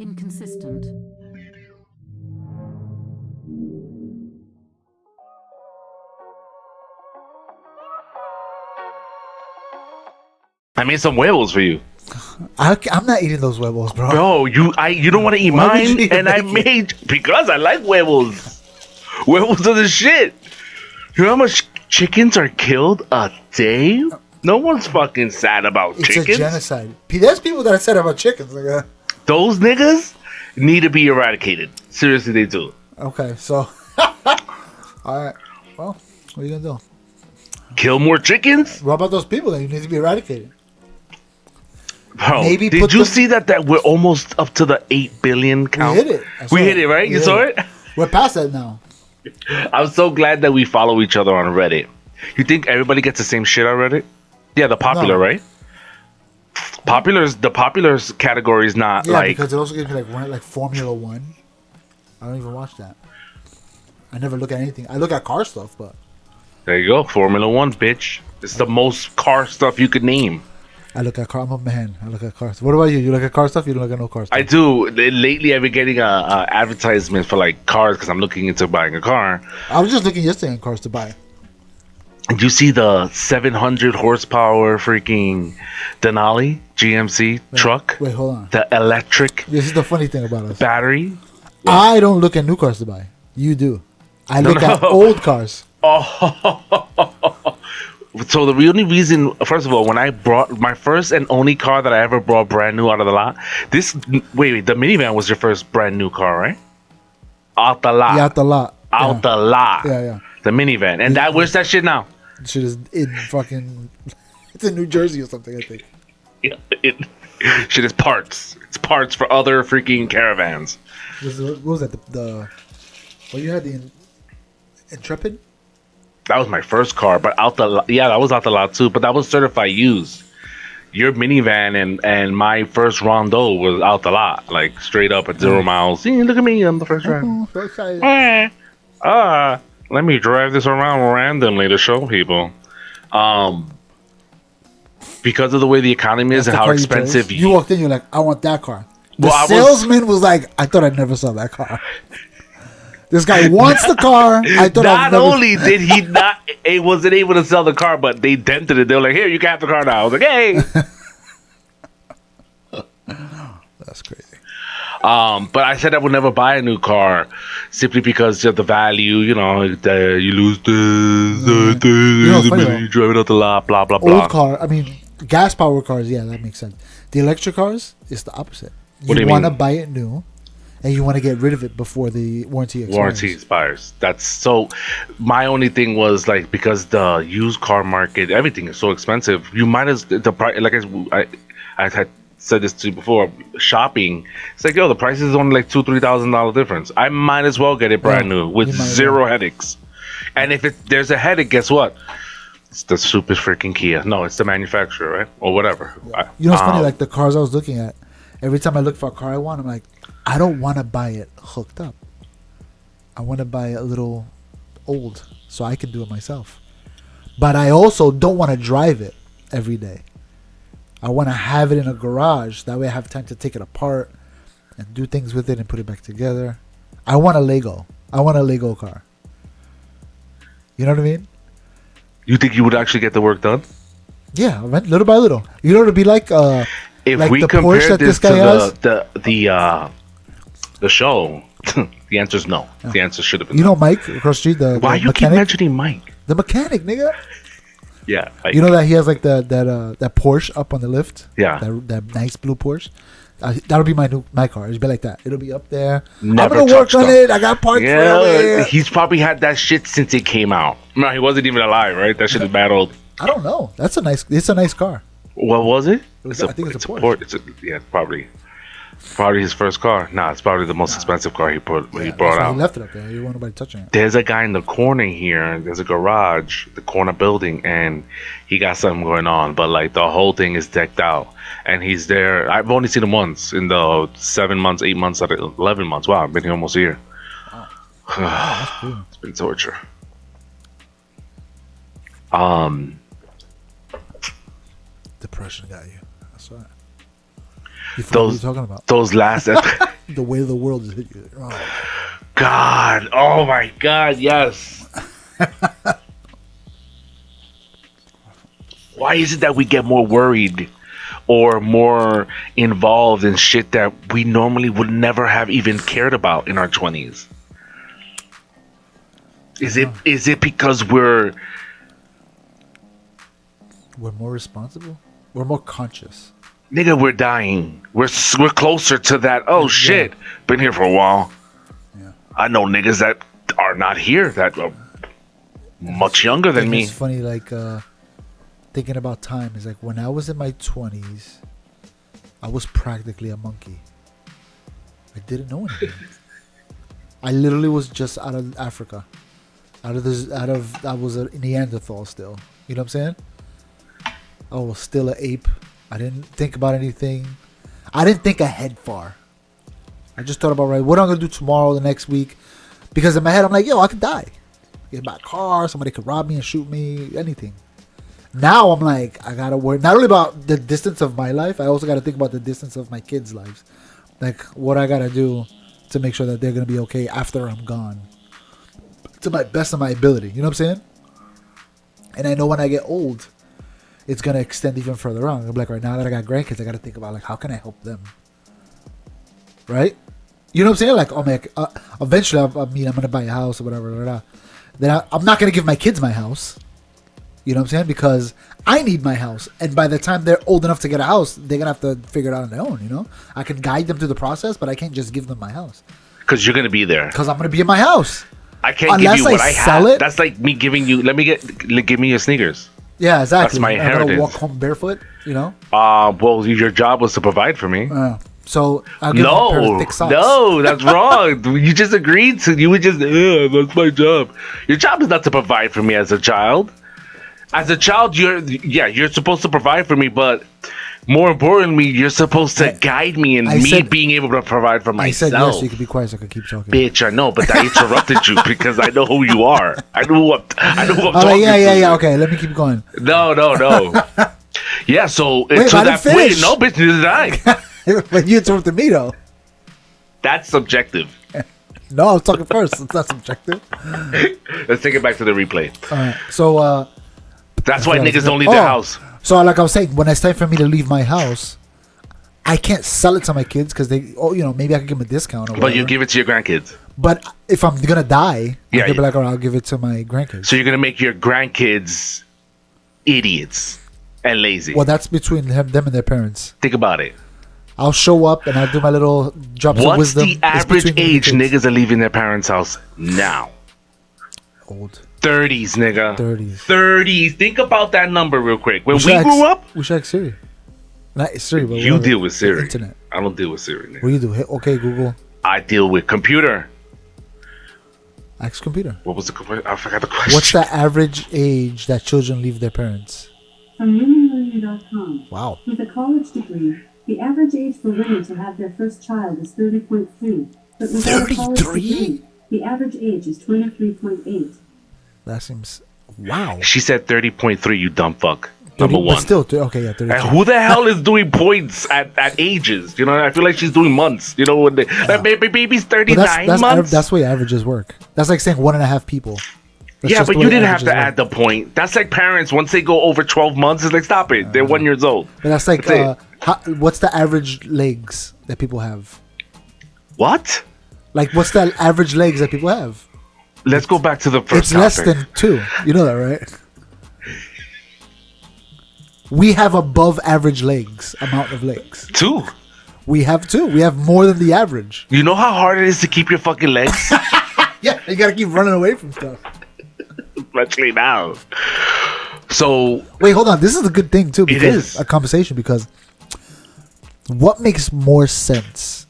Inconsistent. I made some huevos for you. I'm not eating those huevos, bro. Bro, you don't want to eat Why would mine, you and I make made because I like huevos. Huevos are the shit. You know how much chickens are killed a day? No one's fucking sad about It's chickens. a genocide. There's people that are sad about chickens. Like, Those niggas need to be eradicated. Seriously, they do. okay, so all right. Well, what are you gonna do? Kill more chickens? What about those people that you need to be eradicated? Bro, Maybe did put you them- see that we're almost up to the 8 billion count? We hit it. I saw We hit it, right? We You hit saw it? We're past that now. I'm so glad that we follow each other on Reddit. You think everybody gets the same shit on Reddit? Yeah, the popular, No. right? The populars category is not Yeah, like because it also gives me like Formula One. I don't even watch that. I never look at anything. I look at car stuff, but there you go, Formula One, bitch. It's the most car stuff you could name. I look at car. I'm a man. I look at car stuff. What about you? You look at car stuff? You don't look at no car stuff? I do. Lately, I've been getting a advertisement for like cars because I'm looking into buying a car. I was just looking yesterday at cars to buy. And you see the 700 horsepower freaking Denali GMC truck, Wait, hold on. the electric This is the funny thing about us. battery. I don't look at new cars to buy. You do. I look at no. old cars. So the only reason, first of all, when I brought my first and only car that I ever brought brand new out of the lot, the minivan was your first brand new car, right? Out the lot. Yeah, out the lot. Out the lot. Yeah, yeah. The minivan. And where's that shit now? Shit is in fucking. It's in New Jersey or something, I think. Yeah, shit is parts. It's parts for other freaking caravans. What was that? Well, you had the Intrepid? That was my first car, but that was out the lot too. But that was certified used. Your minivan and my first Rondo was out the lot, like straight up at 0 miles. See, look at me, I'm the first driver. Oh, so excited. Let me drive this around randomly to show people. Because of the way the economy is That's and the how car expensive you walked in, you're like, I want that car. The Well, salesman was like, I thought I'd never saw that car. This guy wants the car. I thought Not only did he not, it wasn't able to sell the car, but they dented it. They were like, "Here, you can have the car now." I was like, "Hey." That's crazy. But I said I would never buy a new car simply because of the value. You know, you lose this, know, funny though. you drive it out the lot, blah blah blah. Old car, I mean, gas powered cars, yeah, that makes sense. The electric cars is the opposite. What do You you want to mean? buy it new, and you want to get rid of it before the warranty expires. Warranty expires. That's so. My only thing was like because the used car market, everything is so expensive. You might as the price. Like I had said this to you before. Shopping, it's like the price is only like $2,000-$3,000 difference. I might as well get it brand new with you might as zero well. headaches. And if there's a headache, guess what? It's the super freaking Kia. No, it's the manufacturer, right? Or whatever. You know what's funny? Like the cars I was looking at, every time I look for a car I want, I'm like, I don't want to buy it hooked up. I want to buy it a little old so I can do it myself. But I also don't want to drive it every day. I want to have it in a garage. That way I have time to take it apart and do things with it and put it back together. I want a Lego. I want a Lego car. You know what I mean? You think you would actually get the work done? Yeah, right? Little by little. You know what it'd be like? If like we the compare Porsche that this this guy has? to the show, the answer is no. The answer should have been You no. know Mike across the street, the Why you keep mechanic? mentioning Mike? The mechanic, nigga. Yeah. Like, You know that he has like that Porsche up on the lift? Yeah. That nice blue Porsche? That'll be my car. It'll be like that. It'll be up there. Never I'm gonna work touched on on. it. I got parts for yeah, it. he's probably had that shit since it came out. No, he wasn't even alive, right? That shit is bad old. I don't know. It's a nice car. What was it? I think it's a Porsche. Yeah, probably his first car. Nah, it's probably the most expensive car he brought That's why out. He left it up there. You want nobody touching it. There's a guy in the corner here. There's a garage, the corner building, and he got something going on. But like the whole thing is decked out, and he's there. I've only seen him once in the 7 months, 8 months, 11 months. Wow, I've been here almost a year. That's cool. It's been torture. Depression got you. That's right. You forgot what you're talking about. Those last The way the world is hit you. Oh. God. Oh my God. Yes. Why is it that we get more worried or more involved in shit that we normally would never have even cared about in our 20s? Is it because we're more responsible? We're more conscious. nigga, we're dying. We're closer to that. Oh shit. Been here for a while. Yeah. I know niggas that are not here that are much younger than me. It's funny, like thinking about time is like when I was in my 20s, I was practically a monkey. I didn't know anything. I literally was just out of Africa. I was a Neanderthal still. You know what I'm saying? I was still an ape. I didn't think about anything. I didn't think ahead far. I just thought about, right, what I'm going to do tomorrow, the next week. Because in my head, I'm like, yo, I could die. Get my car, somebody could rob me and shoot me, anything. Now I'm like, I got to worry not only about the distance of my life, I also got to think about the distance of my kids' lives. Like, what I got to do to make sure that they're going to be okay after I'm gone. To my best of my ability. You know what I'm saying? And I know when I get old, it's going to extend even further on. I'm like, right now that I got grandkids, I got to think about, like, how can I help them? Right? You know what I'm saying? Like, oh, man, eventually, I'm going to buy a house or whatever. Blah, blah. Then I'm not going to give my kids my house. You know what I'm saying? Because I need my house. And by the time they're old enough to get a house, they're going to have to figure it out on their own, you know? I can guide them through the process, but I can't just give them my house. Because you're going to be there. Because I'm going to be in my house. I can't give you what I have. That's like me giving you, give me your sneakers. Yeah, exactly. That's my inheritance. I'm going to walk home barefoot, you know? Well, your job was to provide for me. So I'll give them a pair of thick socks. No, that's wrong. You just agreed to. You would just, that's my job. Your job is not to provide for me as a child. As a child, you're supposed to provide for me, but more importantly, you're supposed to guide me in being able to provide for myself. I said yes, so you can be quiet so I can keep talking. Bitch, I know, but I interrupted you because I know who you are. I know who I'm talking to. Yeah. Okay, let me keep going. No. Yeah, so wait, to that point, no, bitch, neither did I. But you interrupted me though. That's subjective. No, I was talking first. It's not subjective. Let's take it back to the replay. All right, so that's why niggas don't leave their house. So, like I was saying, when it's time for me to leave my house, I can't sell it to my kids because maybe I can give them a discount. Or whatever. But you give it to your grandkids. But if I'm gonna die, I'll be like, all right, I'll give it to my grandkids. So you're gonna make your grandkids idiots and lazy. Well, that's between them and their parents. Think about it. I'll show up and I'll do my little drops of wisdom. What's the average age niggas are leaving their parents' house now? Old. 30s, nigga. 30s. Think about that number real quick. When we grew up, we should ask Siri. Not Siri, but you deal with Siri. Internet. I don't deal with Siri, nigga. What do you do? Hit okay, Google. I deal with computer. Ask computer. What was the question? I forgot the question. What's the average age that children leave their parents? From newmillennial.com. Wow. With a college degree, the average age for women to have their first child is 30.3. But without a college degree, the average age is 23.8. That seems... Wow. She said 30.3, you dumb fuck. Number one. But still, okay, yeah, 30. And who the hell is doing points at ages? You know, I feel like she's doing months. You know, when baby's 39 months. That's the way averages work. That's like saying 1.5 people. Yeah, but you didn't have to add the point. That's like parents, once they go over 12 months, it's like, stop it. They're 1 year old. But that's like, what's the average legs that people have? What? Like, what's the average legs that people have? Let's go back to the first topic. It's less than 2. You know that, right? We have above average legs, amount of legs. 2. We have 2. We have more than the average. You know how hard it is to keep your fucking legs? Yeah, you gotta keep running away from stuff. Especially now. So... Wait, hold on. This is a good thing, too. It is. A conversation, because what makes more sense?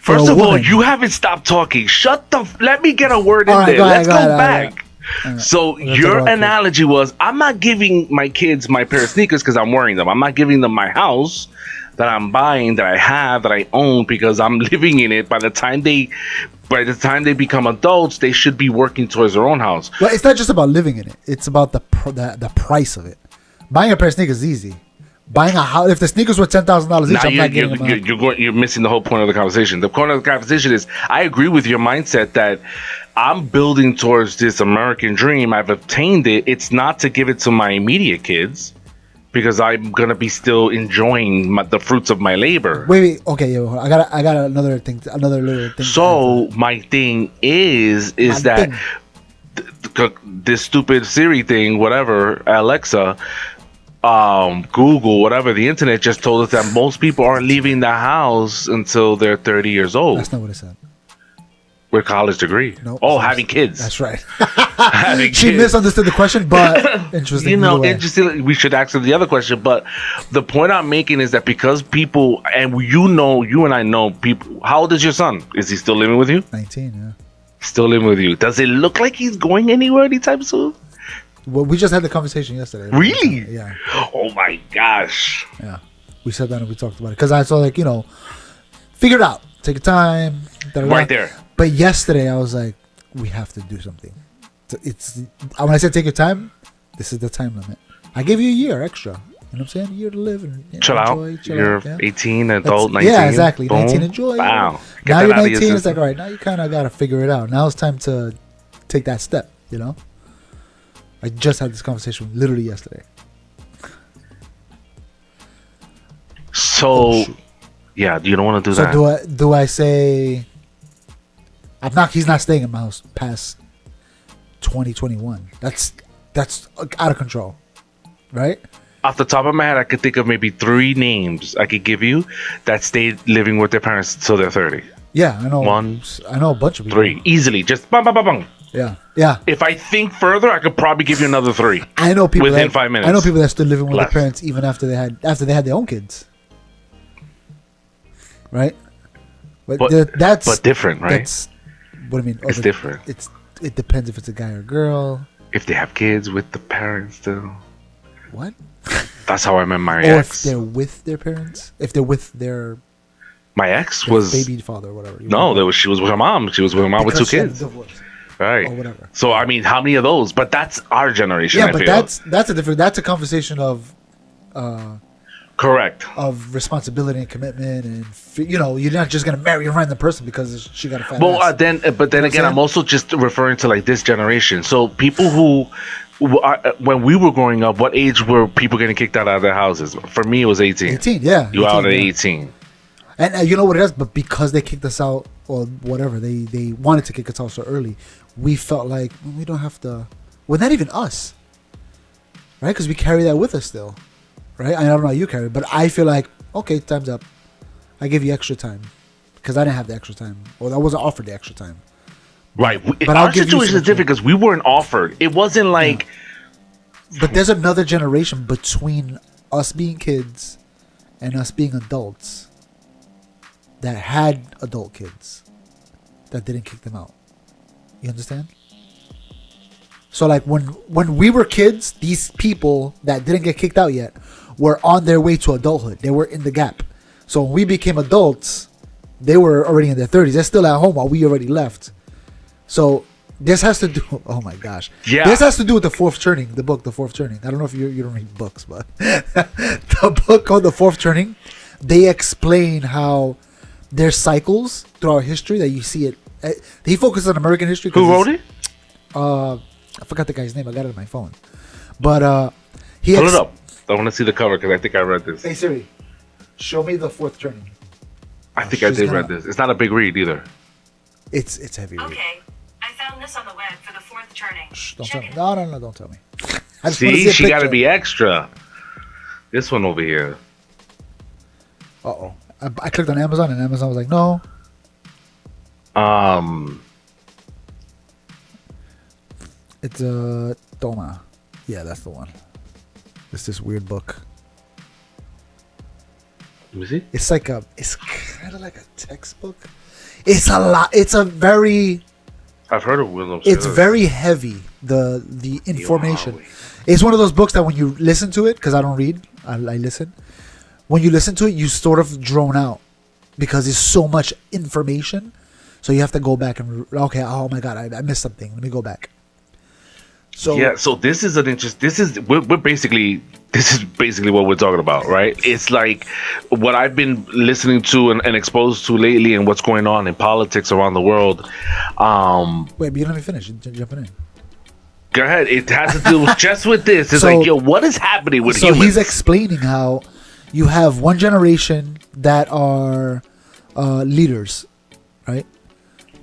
First of all, you haven't stopped talking. Let me get a word in there. Let's go back. So your analogy was, I'm not giving my kids my pair of sneakers because I'm wearing them. I'm not giving them my house that I'm buying, that I have, that I own because I'm living in it. By the time they become adults, they should be working towards their own house. Well, it's not just about living in it. It's about the price of it. Buying a pair of sneakers is easy. Buying a house, if the sneakers were $10,000 each, Now I'm not getting them. you're missing the whole point of the conversation. The point of the conversation is I agree with your mindset that I'm building towards this American dream. I've obtained it. It's not to give it to my immediate kids because I'm gonna be still enjoying the fruits of my labor. Wait. Okay, yo, I got another thing. Another little thing. So my thing is that this stupid Siri thing, whatever, Alexa, Google, whatever, the internet just told us that most people aren't leaving the house until they're 30 years old. That's not what it said. With college degree. Nope, having kids. That's right. Having She kids. misunderstood the question, but interesting. Interesting. We should ask her the other question. But the point I'm making is that because people, and you and I know people. How old is your son? Is he still living with you? 19, yeah. Still living with you. Does it look like he's going anywhere anytime soon? Well, we just had the conversation yesterday. Really? Yeah. Oh my gosh. Yeah. We sat down and we talked about it. Because I saw, figure it out. Take your time. Right there. But yesterday, I was like, we have to do something. When I said take your time, this is the time limit. I gave you a year extra. You know what I'm saying? A year to live and chill enjoy. out. You're yeah. 18, adult, 19. Yeah, exactly. Boom. 19, enjoy. Wow. Get Now that you're out of your 19, it's system. like, all right, now you kind of got to figure it out. Now it's time to take that step, you know? I just had this conversation literally yesterday. So, yeah, you don't want to do that. So do I say he's not staying in my house past 2021. That's out of control. Right? Off the top of my head, I could think of maybe 3 names I could give you that stayed living with their parents till they're 30. Yeah, I know. 1, I know a bunch of people. 3, easily, just bang, bang, bang, bang. Yeah. If I think further, I could probably give you another 3. I know people within 5 minutes. I know people that stood living with Left. their parents even after they had their own kids. Right? But different, right? That's what I mean. It's different. It depends if it's a guy or a girl. If they have kids with the parents still. What? That's how I met my Or ex. if they're with their parents. If they're with their My ex was baby father or whatever. she was with her mom. She was with her mom with 2 kids. Right. Or whatever. So I mean, how many of those? But that's our generation. Yeah, I but feel. that's a conversation of Correct. of responsibility and commitment, and you're not just gonna marry a random person because she got a fat Well, ass. then what again, I'm I'm also just referring to like this generation. So people who, when we were growing up, what age were people getting kicked out of their houses? For me, it was 18. 18, yeah. You out at yeah. 18. And you know what it is? But because they kicked us out or whatever, they wanted to kick us out so early, we felt like we don't have to. Well, not even us, right? Because we carry that with us still, right? I don't know how you carry it, but I feel like, okay, time's up. I give you extra time because I didn't have the extra time, or I wasn't offered the extra time. Right. But Our situation is different because we weren't offered. It wasn't like. Yeah. But there's another generation between us being kids and us being adults that had adult kids that didn't kick them out. You understand? So like when we were kids, these people that didn't get kicked out yet were on their way to adulthood. They were in the gap. So when we became adults, they were already in their 30s. They're still at home while we already left. So this has to do. Oh my gosh. Yeah. This has to do with the Fourth Turning, the book, The Fourth Turning. I don't know if you don't read books, but the book called The Fourth Turning, they explain how there's cycles throughout history that you see it. He focuses on American history. Who wrote it? I forgot the guy's name. I got it on my phone. But he Pull it up. I want to see the cover because I think I read this. Hey Siri, show me The Fourth Turning. I think I did read this. It's not a big read either. It's heavy read. Okay, I found this on the web for The Fourth Turning. Shh, don't Check tell me. it. No, don't tell me. I just wanna See, a she got to picture. be extra. This one over here. Uh-oh. I clicked on Amazon and Amazon was like, no. It's Toma. Yeah, that's the one. It's this weird book. Let me see. It's kind of like a textbook. It's a lot. It's a very. I've heard of William. It's very heavy. The information. It's one of those books that when you listen to it, because I don't read, I listen. When you listen to it, you sort of drone out because it's so much information. So you have to go back and okay. Oh my god, I missed something. Let me go back. So Yeah, so this is an interest. This is basically what we're talking about, right? It's like what I've been listening to and exposed to lately, and what's going on in politics around the world. wait, but you let me finish. Jumping in. Go ahead. It has to do just with this. It's So- like, yo, what is happening with So humans? he's explaining how you have one generation that are leaders, right?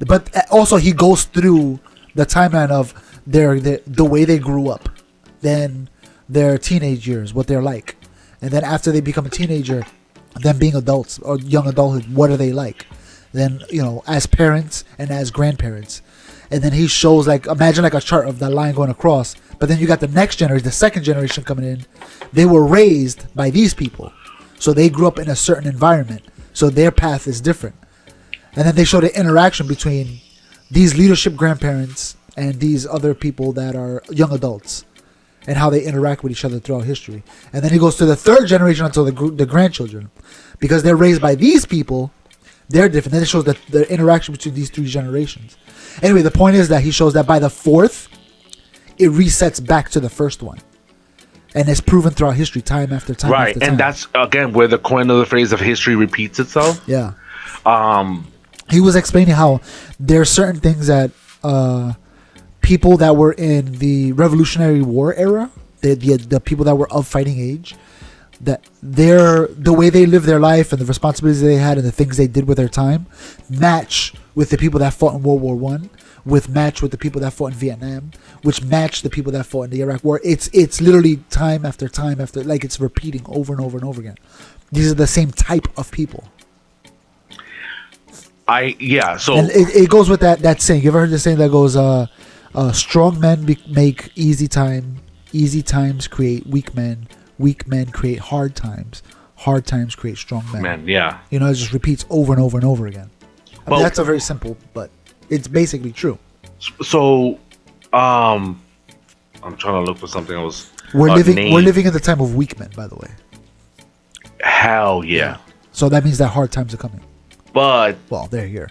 But also he goes through the timeline of the way they grew up, then their teenage years, what they're like, and then after they become a teenager, them being adults or young adulthood, what are they like? Then as parents and as grandparents, and then he shows imagine a chart of that line going across. But then you got the next generation, the second generation coming in. They were raised by these people, so they grew up in a certain environment, so their path is different. And then they show the interaction between these leadership grandparents and these other people that are young adults, and how they interact with each other throughout history. And then he goes to the third generation until the grandchildren, because they're raised by these people. They're different. Then it shows the interaction between these three generations. Anyway, the point is that he shows that by the fourth, it resets back to the first one. And it's proven throughout history, time after time right, after time. and that's again where the coin of the phrase of history repeats itself. Yeah. He was explaining how there are certain things that people that were in the Revolutionary War era, the people that were of fighting age, that the way they lived their life and the responsibilities they had and the things they did with their time match with the people that fought in World War One, match with the people that fought in Vietnam, which match the people that fought in the Iraq War. It's literally time after time after, like it's repeating over and over and over again. These are the same type of people. So And it goes with that saying. You ever heard the saying that goes, strong men make easy times create weak men create hard times create strong men. It just repeats over and over and over again. I mean, that's a very simple, but it's basically true. So, I'm trying to look for something else. We're living in the time of weak men, by the way. Hell yeah. So that means that hard times are coming. But They're here.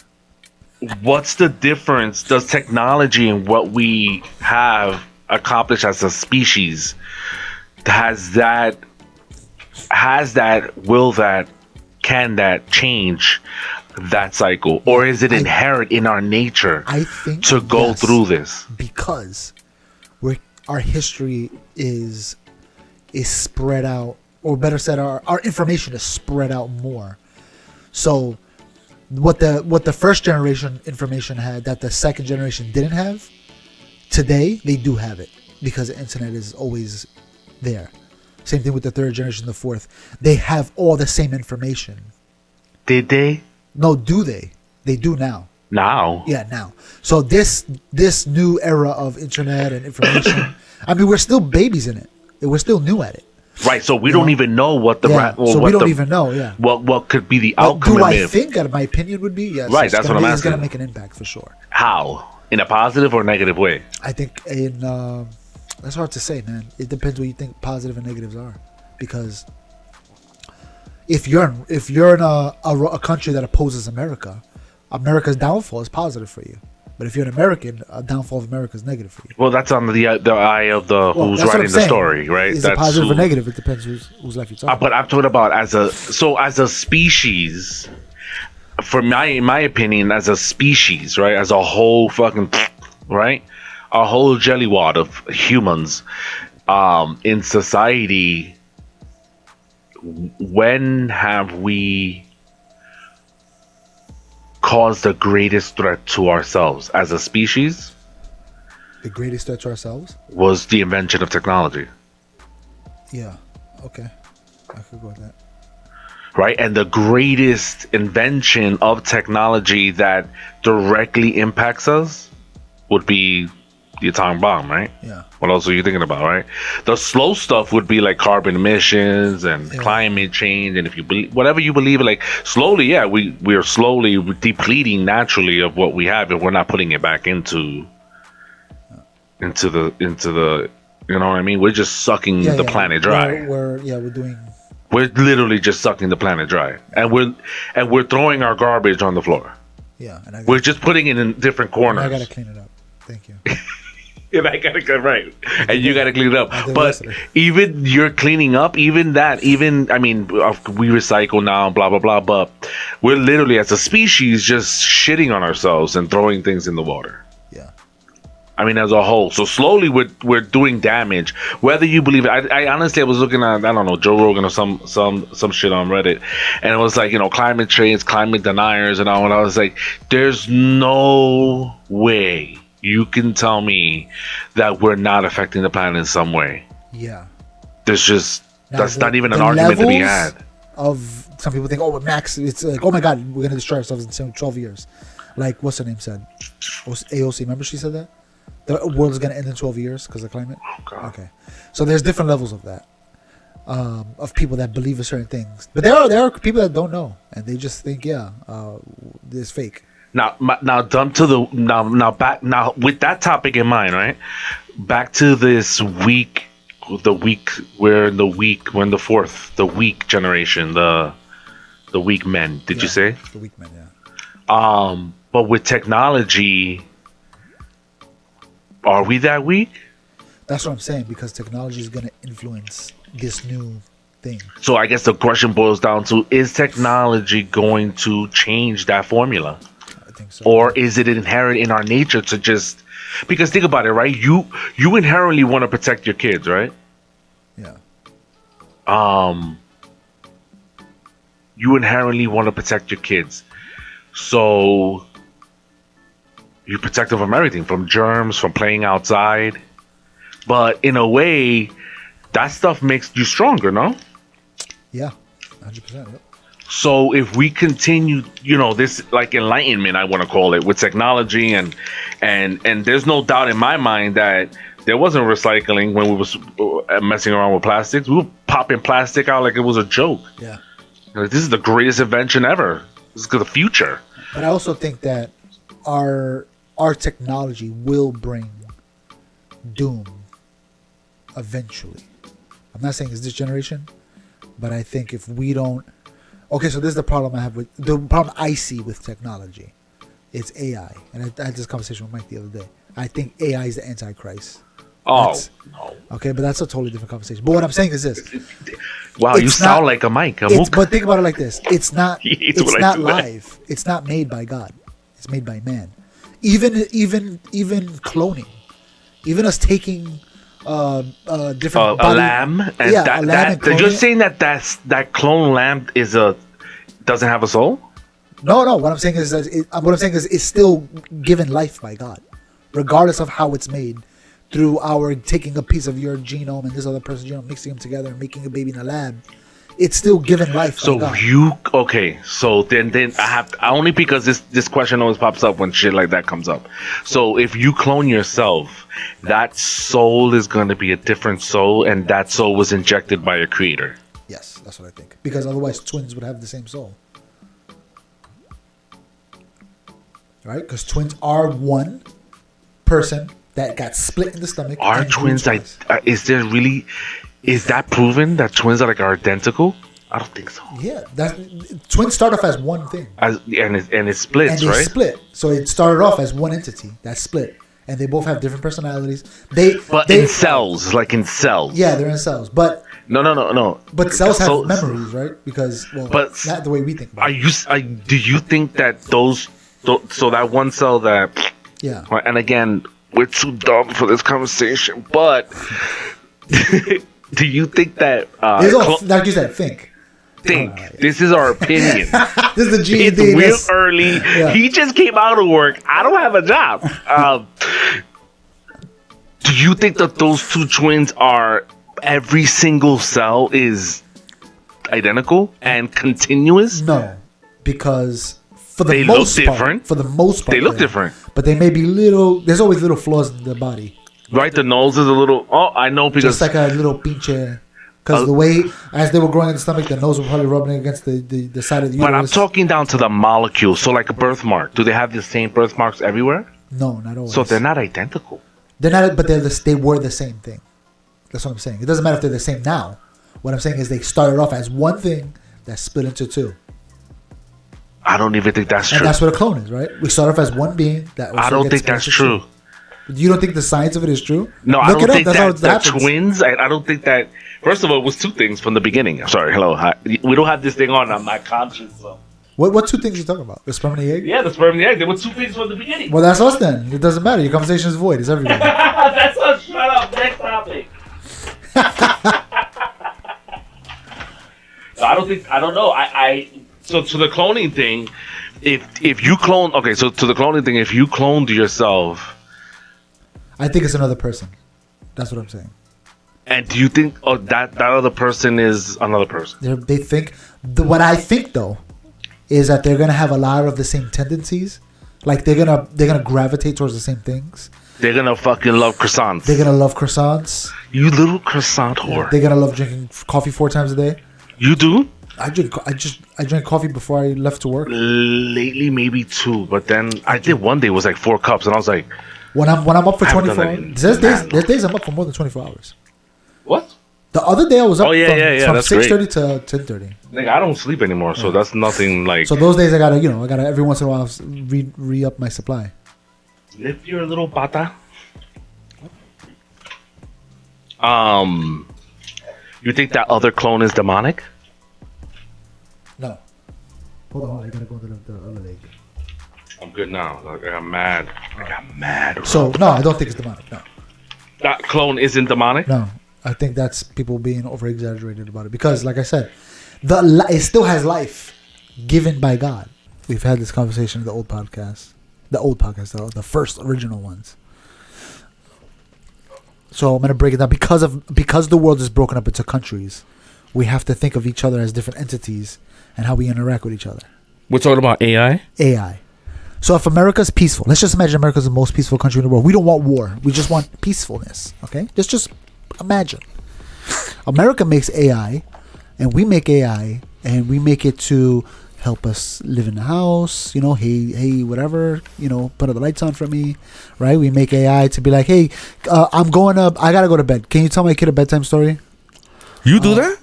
what's the difference? Does technology and what we have accomplished as a species can that change that cycle, or is it inherent in our nature I think to go yes, through this? because our history is spread out, or better said, our information is spread out more. So what the first generation information had that the second generation didn't have, today they do have it, because the internet is always there. Same thing with the third generation, the fourth. They have all the same information. Did they? No, do they? They do now. Now? Yeah, now. So this new era of internet and information, I mean, we're still babies in it. We're still new at it. Right, so we don't even know what the so we don't even know. Yeah. what could be the But outcome do of I it. think that my opinion would be yes? Right, that's what I'm It's asking. gonna make an impact for sure. How? In a positive or negative way? I think that's hard to say, man. It depends what you think positive and negatives are, because if you're in a country that opposes America, America's downfall is positive for you. But if you're an American, a downfall of America is negative for you. Well, that's on the eye of the who's that's what writing I'm the saying. story, right? Is That's it positive who- or negative? It depends who's left you talking. But I'm talking about as a species. For in my opinion, as a species, right, as a whole fucking, right, a whole jellywad of humans, in society. When have we caused the greatest threat to ourselves as a species? The greatest threat to ourselves? Was the invention of technology. Yeah. Okay. I could go with that. Right? And the greatest invention of technology that directly impacts us would be the atomic bomb, right? Yeah. What else are you thinking about, right? The slow stuff would be like carbon emissions and climate change, and if you believe whatever you believe, like slowly, yeah, we are slowly depleting naturally of what we have, and we're not putting it back into the you know what I mean? We're just sucking the planet dry. We're literally just sucking the planet dry, and we're throwing our garbage on the floor. Yeah, and we're just putting it in different corners. I gotta clean it up. Thank you. And I gotta get right, and you gotta clean it up. did But yesterday. even you're cleaning up, even I mean, we recycle now, blah blah blah. But we're literally, as a species, just shitting on ourselves and throwing things in the water. Yeah. I mean, as a whole. So slowly, we're doing damage. Whether you believe it, I honestly, I was looking at, I don't know, Joe Rogan or some shit on Reddit, and it was like, climate change, climate deniers, and all. And I was like, there's no way you can tell me that we're not affecting the planet in some way. Yeah. There's just Now, that's not even an the argument to be levels had. Of some people think, oh, max, it's like, oh my god, we're gonna destroy ourselves in 12 years. Like, what's her name said? AOC, remember she said that? The world is gonna end in 12 years because of climate. Oh, God. Okay, so there's different levels of that, of people that believe in certain things, but there are people that don't know and they just think, it's fake. Now dump to the now with that topic in mind, right? Back to this week, we're in the fourth, the weak generation, the weak men. Did you say? The weak men? Yeah. But with technology, are we that weak? That's what I'm saying, because technology is gonna influence this new thing. So I guess the question boils down to: is technology going to change that formula? I think so. Or is it inherent in our nature to just, because think about it, right? You inherently want to protect your kids, right? Yeah. You inherently want to protect your kids. So you protect them from everything, from germs, from playing outside. But in a way, that stuff makes you stronger, no? Yeah. 100%. Yep. So if we continue, this like enlightenment, I want to call it, with technology, and there's no doubt in my mind that there wasn't recycling when we was messing around with plastics. We were popping plastic out like it was a joke. Yeah. Like, this is the greatest invention ever. This is the future. But I also think that our technology will bring doom eventually. I'm not saying it's this generation, but I think if we don't. Okay, so this is the problem I see with technology. It's AI, and I had this conversation with Mike the other day. I think AI is the Antichrist. Oh, No. Okay, but that's a totally different conversation. But what I'm saying is this. wow, you sound like a Mike. But think about it like this. It's not It's when I not do that. live. It's not made by God. It's made by man. Even cloning. Even us taking different a lamb, and a lamb and cloning you're it. saying that clone lamb doesn't have a soul? No. What I'm saying is it's still given life by God, regardless of how it's made. Through our taking a piece of your genome and this other person's genome, mixing them together and making a baby in a lab, it's still given life. So by God. So then I have only because this question always pops up when shit like that comes up. So if you clone yourself, that soul is going to be a different soul, and that soul was injected by a creator. Yes, that's what I think. Because otherwise, twins would have the same soul, right? Because twins are one person that got split in the stomach. Are and grew twins twice. is that proven that twins are identical? I don't think so. Yeah, twins start off as one thing, And it splits, and they right? split. So it started off as one entity that split, and they both have different personalities. But in cells, like in cells. Yeah, they're in cells, but No. but cells have So- memories, right? Because But not the way we think about it. Do you think that so that one cell that, Yeah, and again, we're too dumb for this conversation, but do you think that this is all, like you said, think. this is our opinion? This is the G. It's real early. Yeah. He just came out of work. I don't have a job. Do you think that those two twins are, every single cell is identical and continuous? No, because for the They look most part, different. for the most part, They look yeah. different. But they may be little. There's always little flaws in the body, Right, the nose is a little. Oh, I know, because just like a little pinche. Because the way as they were growing in the stomach, the nose was probably rubbing against the side of the uterus. but I'm talking down to the molecule. So, like a birthmark, do they have the same birthmarks everywhere? No, not always. So they're not identical. They're not, but they were the same thing. That's what I'm saying. It doesn't matter if they're the same now. What I'm saying is they started off as one thing that split into two. I don't even think that's And true. that's what a clone is, right? We start off as one being that. I don't think that's true. You don't think the science of it is true? No, I Look don't it up. think That's how that it they're happens. twins. I don't think that. First of all, it was two things from the beginning. I'm sorry. Hello. Hi. We don't have this thing on. I'm not conscious. So. What two things you talking about? The sperm and the egg? Yeah, the sperm and the egg. There were two things from the beginning. Well, that's us then. It doesn't matter. Your conversation is void. It's everybody. That's us. Shut up. Next topic. So I don't know. So to the cloning thing, if you clone, okay, so to the cloning thing, if you cloned yourself, I think it's another person. That's what I'm saying. and do you think that other person is another person? They think what I think though is that they're gonna have a lot of the same tendencies. Like they're gonna gravitate towards the same things. They're gonna fucking love croissants. They're gonna love croissants. You little croissant whore. They're gonna love drinking coffee 4 times a day. You do? I drank coffee before I left to work. Lately, maybe 2, but then I did one day. It was like 4 cups, and I was like, When I'm up for I haven't 24 done that in hours. mad There's days I'm up for more than 24 hours. "What? The other day I was up Oh, yeah, from that's 6:30 to 10:30. Nigga, I don't sleep anymore, so that's nothing like." So those days I gotta every once in a while re up my supply. Lift your little pata. You think that other clone is demonic? No. Hold on, I gotta go to the other leg. I'm good now. Like, I got mad. So no, I don't think it's demonic. No, That clone isn't demonic? no, I think that's people being over exaggerated about it because, like I said, it still has life given by God. We've had this conversation in the old podcast, the first original ones. So I'm gonna break it down because the world is broken up into countries. We have to think of each other as different entities and how we interact with each other. We're talking about AI? AI. So if America's peaceful, let's just imagine America's the most peaceful country in the world. We don't want war. We just want peacefulness. Okay? Just imagine. America makes AI, and we make AI, and we make it to help us live in the house. Hey, whatever. Put the lights on for me, right? We make AI to be like, hey, I gotta go to bed. Can you tell my kid a bedtime story? You do that?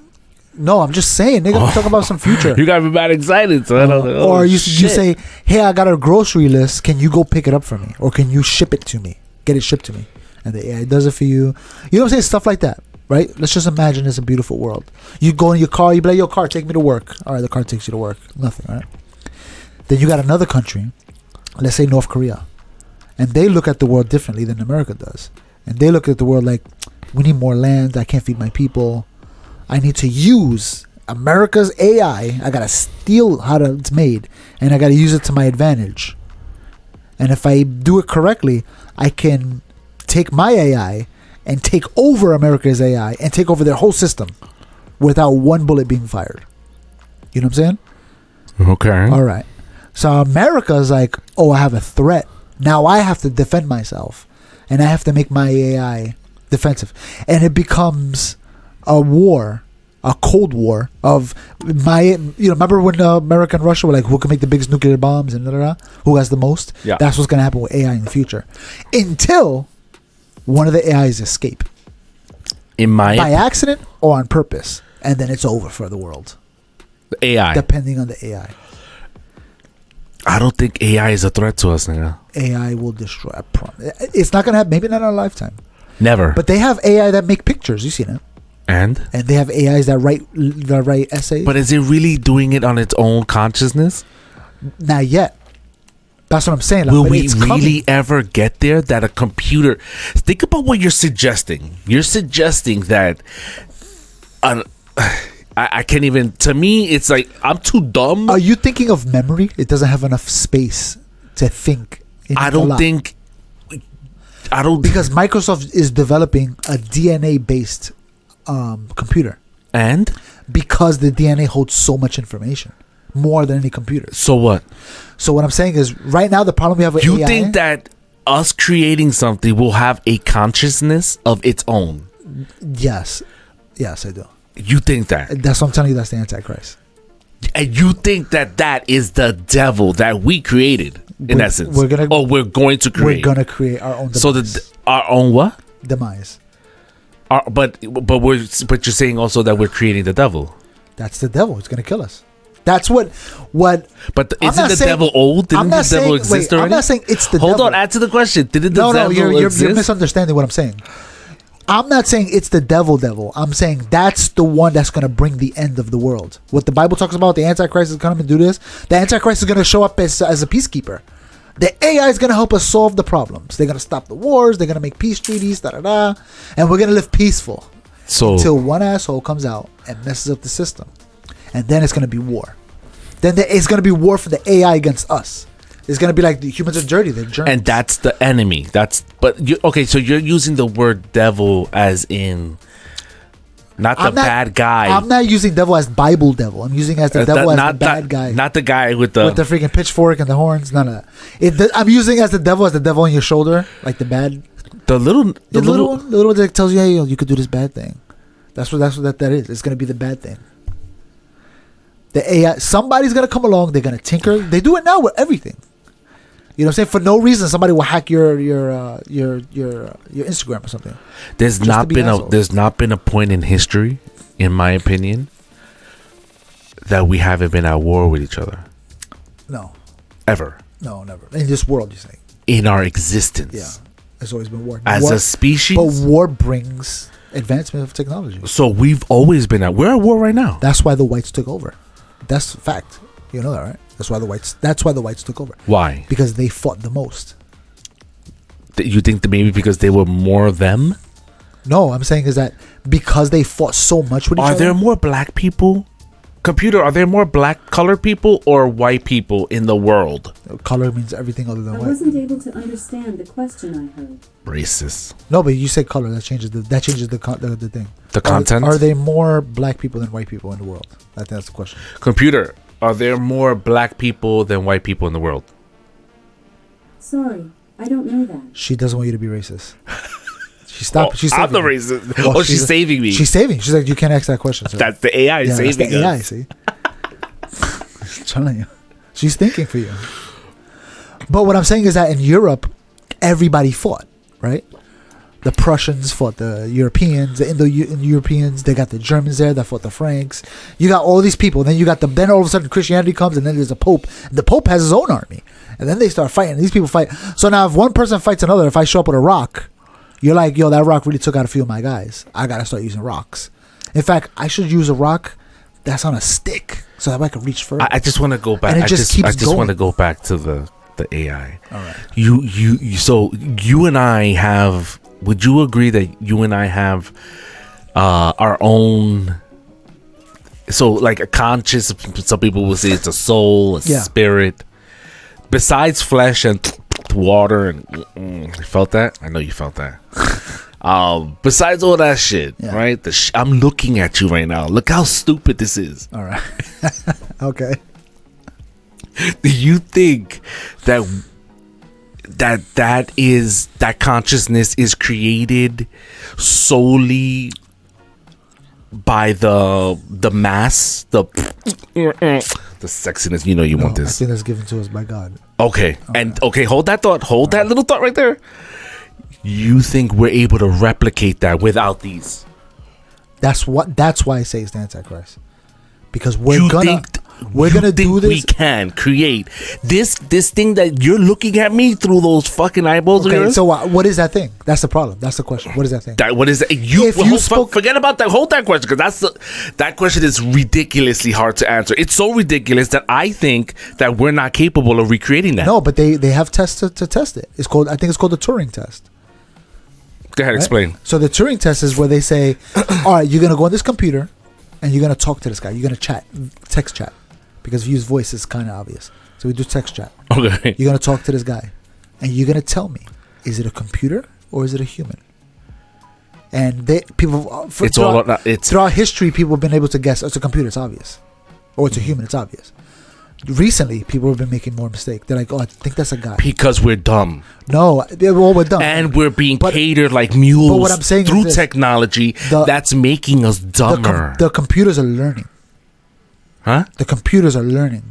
No, I'm just saying, nigga. I'm talking about some future. You got me mad excited. So Or you say, hey, I got a grocery list. Can you go pick it up for me? Or can you ship it to me? Get it shipped to me. And the AI does it for you. You know what I'm saying? Stuff like that, right? Let's just imagine it's a beautiful world. You go in your car. You be like, yo, car, take me to work. All right, the car takes you to work. Nothing, right? Then you got another country. Let's say North Korea. And they look at the world differently than America does. And they look at the world like, we need more land. I can't feed my people. I need to use America's AI. I gotta steal how it's made, and I gotta use it to my advantage. And if I do it correctly, I can take my AI and take over America's AI and take over their whole system without one bullet being fired. You know what I'm saying? Okay. All right. So America's like, oh, I have a threat. Now I have to defend myself, and I have to make my AI defensive, and it becomes a war, a cold war of remember when America and Russia were like, who can make the biggest nuclear bombs and who has the most? Yeah. That's what's going to happen with AI in the future. Until one of the AIs escape. By accident or on purpose. And then it's over for the world. AI. Depending on the AI. I don't think AI is a threat to us, nigga. AI will destroy. It's not going to happen. Maybe not in our lifetime. Never. But they have AI that make pictures. You've seen it. And they have AIs that write essays. But is it really doing it on its own consciousness? Not yet. That's what I'm saying. Will we really ever get there that a computer... Think about what you're suggesting. You're suggesting that... I can't even... To me, it's like, I'm too dumb. Are you thinking of memory? It doesn't have enough space to think. I don't think... Because Microsoft is developing a DNA-based computer. And? Because the DNA holds so much information. More than any computer. So what? So what I'm saying is, right now the problem we have with you AI... think that us creating something will have a consciousness of its own? Yes. Yes, I do. You think that? That's what I'm telling you. That's the Antichrist. And you think that that is the devil that we created, in essence? We're going to create. We're going to create our own demise. So our own what? Demise. But you're saying also that we're creating the devil. That's the devil. It's going to kill us. That's what. But I'm isn't not the saying- devil old? Didn't I'm the not devil saying- exist wait, already? I'm not saying it's the Hold devil. on, answer the question. Didn't the No, devil you're exist? misunderstanding what I'm saying. I'm not saying it's the devil. I'm saying that's the one that's going to bring the end of the world. What the Bible talks about, the Antichrist is going to do this. The Antichrist is going to show up as a peacekeeper. The AI is going to help us solve the problems. They're going to stop the wars. They're going to make peace treaties, and we're going to live peaceful So until one asshole comes out and messes up the system. And then it's going to be war. Then it's going to be war for the AI against us. It's going to be like the humans are dirty. They're germs. and that's the enemy. Okay. So you're using the word devil as in not the bad guy. I'm not using devil as Bible devil. I'm using as the devil as the bad guy. Not the guy with the freaking pitchfork and the horns. None of that. I'm using as the devil on your shoulder, like the bad. the little The little one that tells you, hey, you could do this bad thing. That's what that is. It's gonna be the bad thing. The AI, somebody's gonna come along. They're gonna tinker. They do it now with everything. You know what I'm saying? For no reason, somebody will hack your Instagram or something. There's not been a point in history, in my opinion, that we haven't been at war with each other. No, Ever. no, never. In this world, you say? In our existence. Yeah, there's always been war. As War- a species. but war brings advancement of technology. So we've always been we're at war right now. That's why the whites took over. That's a fact. You know that, right? That's why the whites took over. Why? Because they fought the most. You think that maybe because they were more them? No, I'm saying is that because they fought so much with each other. Are there more black people? Computer, are there more black colored people or white people in the world? Color means everything other than I white. wasn't able to understand the question I heard. Racist. No, but you say color. That changes the thing. The content? Are there more black people than white people in the world? I think that's the question. Computer, are there more black people than white people in the world? Sorry, I don't know that. She doesn't want you to be racist. She stopped. She's I'm saving the me. racist. Well, She's saving me. She's saving. She's like, you can't ask that question. sir. That's the AI Yeah, saving that's the AI, us. see? I'm telling you. She's thinking for you. But what I'm saying is that in Europe, everybody fought, right? The Prussians fought the Europeans, the Indo-Europeans. They got the Germans there that fought the Franks. You got all these people. Then you got them. Then all of a sudden Christianity comes, and then there's a Pope. The Pope has his own army, and then they start fighting. These people fight. So now, if one person fights another, if I show up with a rock, you're like, yo, that rock really took out a few of my guys. I gotta start using rocks. In fact, I should use a rock that's on a stick so that I can reach further. I just want to go back. And it just keeps I just going. want to go back to the AI. All right. So you and I have. Would you agree that you and I have our own? So like a conscious. Some people will say it's a soul, a spirit. Besides flesh and water and you felt that? I know you felt that. Besides all that shit, right? I'm looking at you right now. Look how stupid this is. All right. Okay. Do you think that consciousness is created solely by the mass, the sexiness? You know you want I this. think that's given to us by God. Okay. And hold that thought. Hold that little thought right there. You think we're able to replicate that without these? That's why I say it's the Antichrist. Because we're gonna do this. We can create this thing that you're looking at me through those fucking eyeballs of Okay, yours? so what is that thing? That's the problem. That's the question. What is that thing? What is that? Forget about that. Hold that question, because that question is ridiculously hard to answer. It's so ridiculous that I think that we're not capable of recreating that. No, but they have tests to test it. I think it's called the Turing test. Go ahead, Right? explain. So the Turing test is where they say, all right, you're gonna go on this computer and you're gonna talk to this guy. You're gonna text chat, because if you use voice, it's kind of obvious. So we do text chat. Okay. You're gonna talk to this guy, and you're gonna tell me, is it a computer or is it a human? And throughout history, people have been able to guess, it's a computer, it's obvious, or it's a human, it's obvious. Recently, people have been making more mistakes. They're like, oh, I think that's a guy. Because we're dumb. No, we're dumb. And we're being catered like mules but what I'm saying through is this, technology that's making us dumber. The computers are learning. Huh? The computers are learning,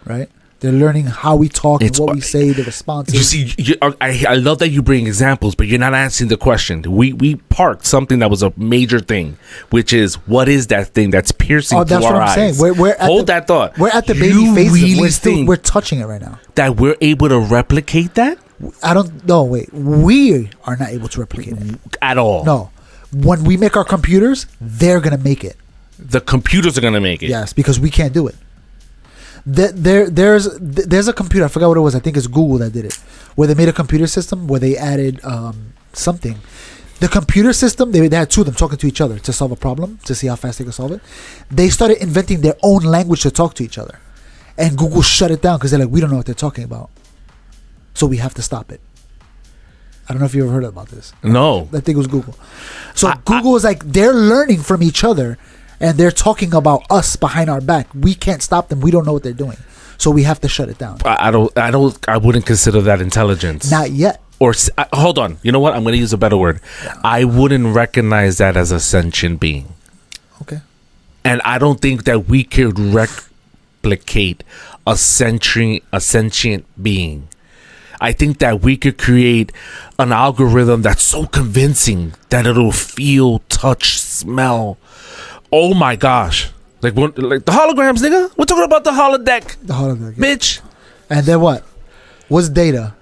right? They're learning how we talk and It's- what we say, the responses. You see, I love that you bring examples, but you're not answering the question. We parked something that was a major thing, which is what is that thing that's piercing that's to our what I'm eyes? saying. We're at Hold that thought. We're at the baby You phases. really think We're touching it right now. that we're able to replicate that I don't. No, wait. We are not able to replicate it. at all? No. When we make our computers, they're gonna make it. The computers are gonna make it. Yes, because we can't do it. There's a computer. I forgot what it was. I think it's Google that did it, where they made a computer system where they added something. The computer system, they had two of them talking to each other to solve a problem, to see how fast they could solve it. They started inventing their own language to talk to each other, and Google shut it down because they're like, we don't know what they're talking about, so we have to stop it. I don't know if you ever heard about this. No. I think it was Google. So Google is like, they're learning from each other, and they're talking about us behind our back. We can't stop them. We don't know what they're doing, so we have to shut it down. I wouldn't consider that intelligence. Not yet. Or hold on. You know what? I'm going to use a better word. I wouldn't recognize that as a sentient being. Okay. And I don't think that we could replicate a sentient being. I think that we could create an algorithm that's so convincing that it'll feel, touch, smell. Oh my gosh. Like the holograms, nigga. We're talking about the holodeck. The holodeck. Bitch. And then what? What's Data?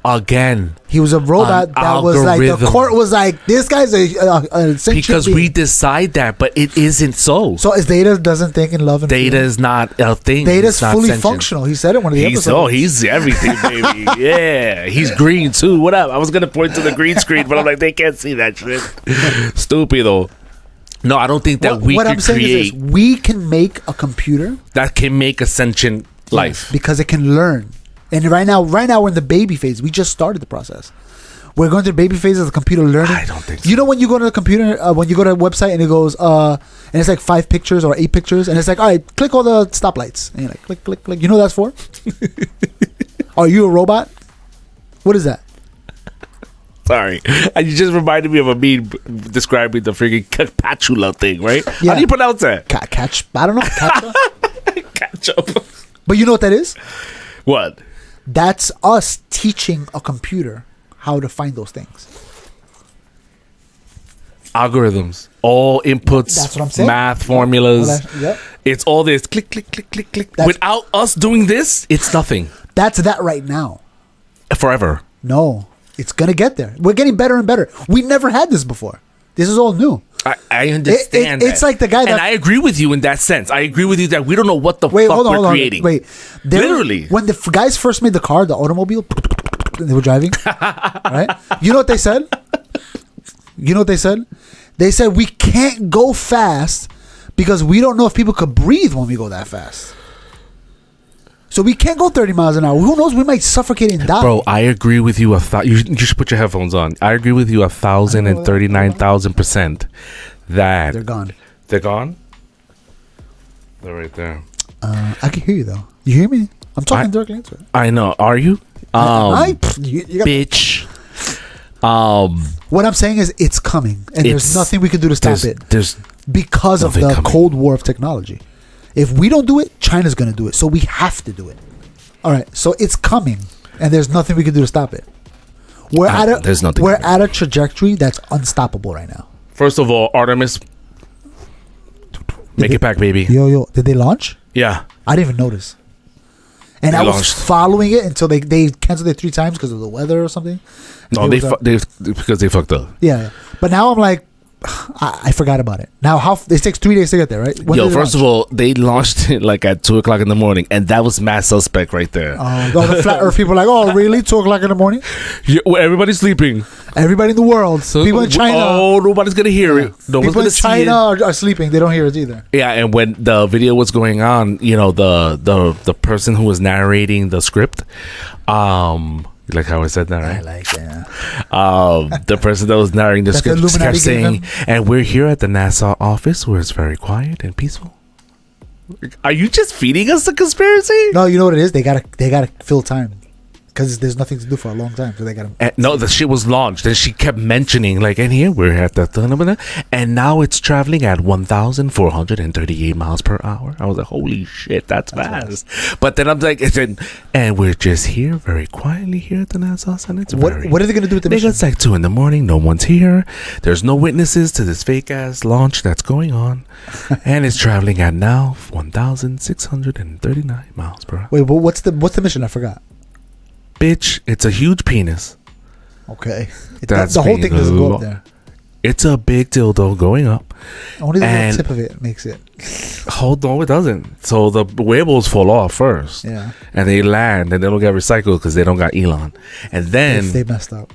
Again. He was a robot that was like, the court was like, this guy's a sentient Because being. we decide that, but it isn't so. So as Data doesn't think and love and Data feel. is not a thing. Data's He's not fully sentient. functional. He said it in one of the episodes. He's everything, baby. Yeah, he's green too. What up? I was gonna point to the green screen, but I'm like, they can't see that shit. Stupido. No, I don't think that what I'm can saying create is this, we can make a computer that can make a sentient life. because it can learn. And right now we're in the baby phase. We just started the process. We're going through the baby phase of the computer learning. I don't think so. You know when you go to the computer, when you go to a website and it goes, and it's like 5 pictures or 8 pictures, and it's like, all right, click all the stoplights. And you're like, click, click, click. You know what that's for? Are you a robot? What is that? Sorry, and you just reminded me of a meme describing the freaking patchoula thing, right? Yeah. How do you pronounce that? I don't know. Catch Ketchup. But you know what that is? What? That's us teaching a computer how to find those things. Algorithms, all inputs, That's what I'm saying. math formulas. Yep. It's all this click, click, click, click, click. That's- Without us doing this, it's nothing. That's that right now. Forever. No, it's going to get there. We're getting better and better. We never had this before. This is all new. I understand that. It's like the guy that... And I agree with you in that sense. I agree with you that we don't know what the Wait, fuck hold on, we're creating. Wait. Literally. When the guys first made the car, the automobile, they were driving, right? You know what they said? They said, we can't go fast because we don't know if people could breathe when we go that fast. So we can't go 30 miles an hour. Who knows? We might suffocate and die. Bro, I agree with you. You should put your headphones on. I agree with you 1,039,000% that They're gone. They're gone? They're right there. I can hear you, though. You hear me? I'm talking directly into it. I know. Are you? You got- Bitch. What I'm saying is it's coming. And there's nothing we can do to stop it. There's Because of nothing the coming. Cold War of technology. If we don't do it, China's going to do it. So we have to do it. All right. So it's coming, and there's nothing we can do to stop it. There's nothing. We're at a trajectory that's unstoppable right now. First of all, Artemis, make it back, baby. Yo, did they launch? Yeah. I didn't even notice. And They I was launched. following it until they canceled it 3 times because of the weather or something. No, because they fucked up. Yeah. But now I'm like, I forgot about it. Now, it takes 3 days to get there, right? When Yo, did they first launch? of all, they launched it like at 2:00 in the morning, and that was mass suspect right there. The flat earth people are like, oh, really? 2 o'clock in the morning? Well, everybody's sleeping. Everybody in the world. People in China. Oh, nobody's gonna hear it. No one's People gonna in see China it. are sleeping. They don't hear it either. Yeah, and when the video was going on, the person who was narrating the script, you like how I said that, right? like that. The person that was narrating the That the script Illuminati kept gave saying, them? and we're here at the NASA office where it's very quiet and peaceful. Are you just feeding us the conspiracy? No, you know what it is? They gotta fill time. because there's nothing to do for a long time. So they got him. And no, the shit was launched, and she kept mentioning like, and here we're at the and now it's traveling at 1,438 miles per hour. I was like, holy shit, that's fast. But then I'm like, and we're just here very quietly here at the NASA Center. What are they gonna do with the mission? It's like 2 a.m. No one's here. There's no witnesses to this fake ass launch that's going on, and it's traveling at now 1,639 miles per hour. Wait, but what's the mission? I forgot. Bitch, it's a huge penis. Okay, That's the whole thing doesn't go lo- up there. It's a big dildo going up. Only the and- tip of it makes it. Hold on, it doesn't. So the wearables fall off first. Yeah. And they land and they don't get recycled because they don't got Elon. And then If they messed up.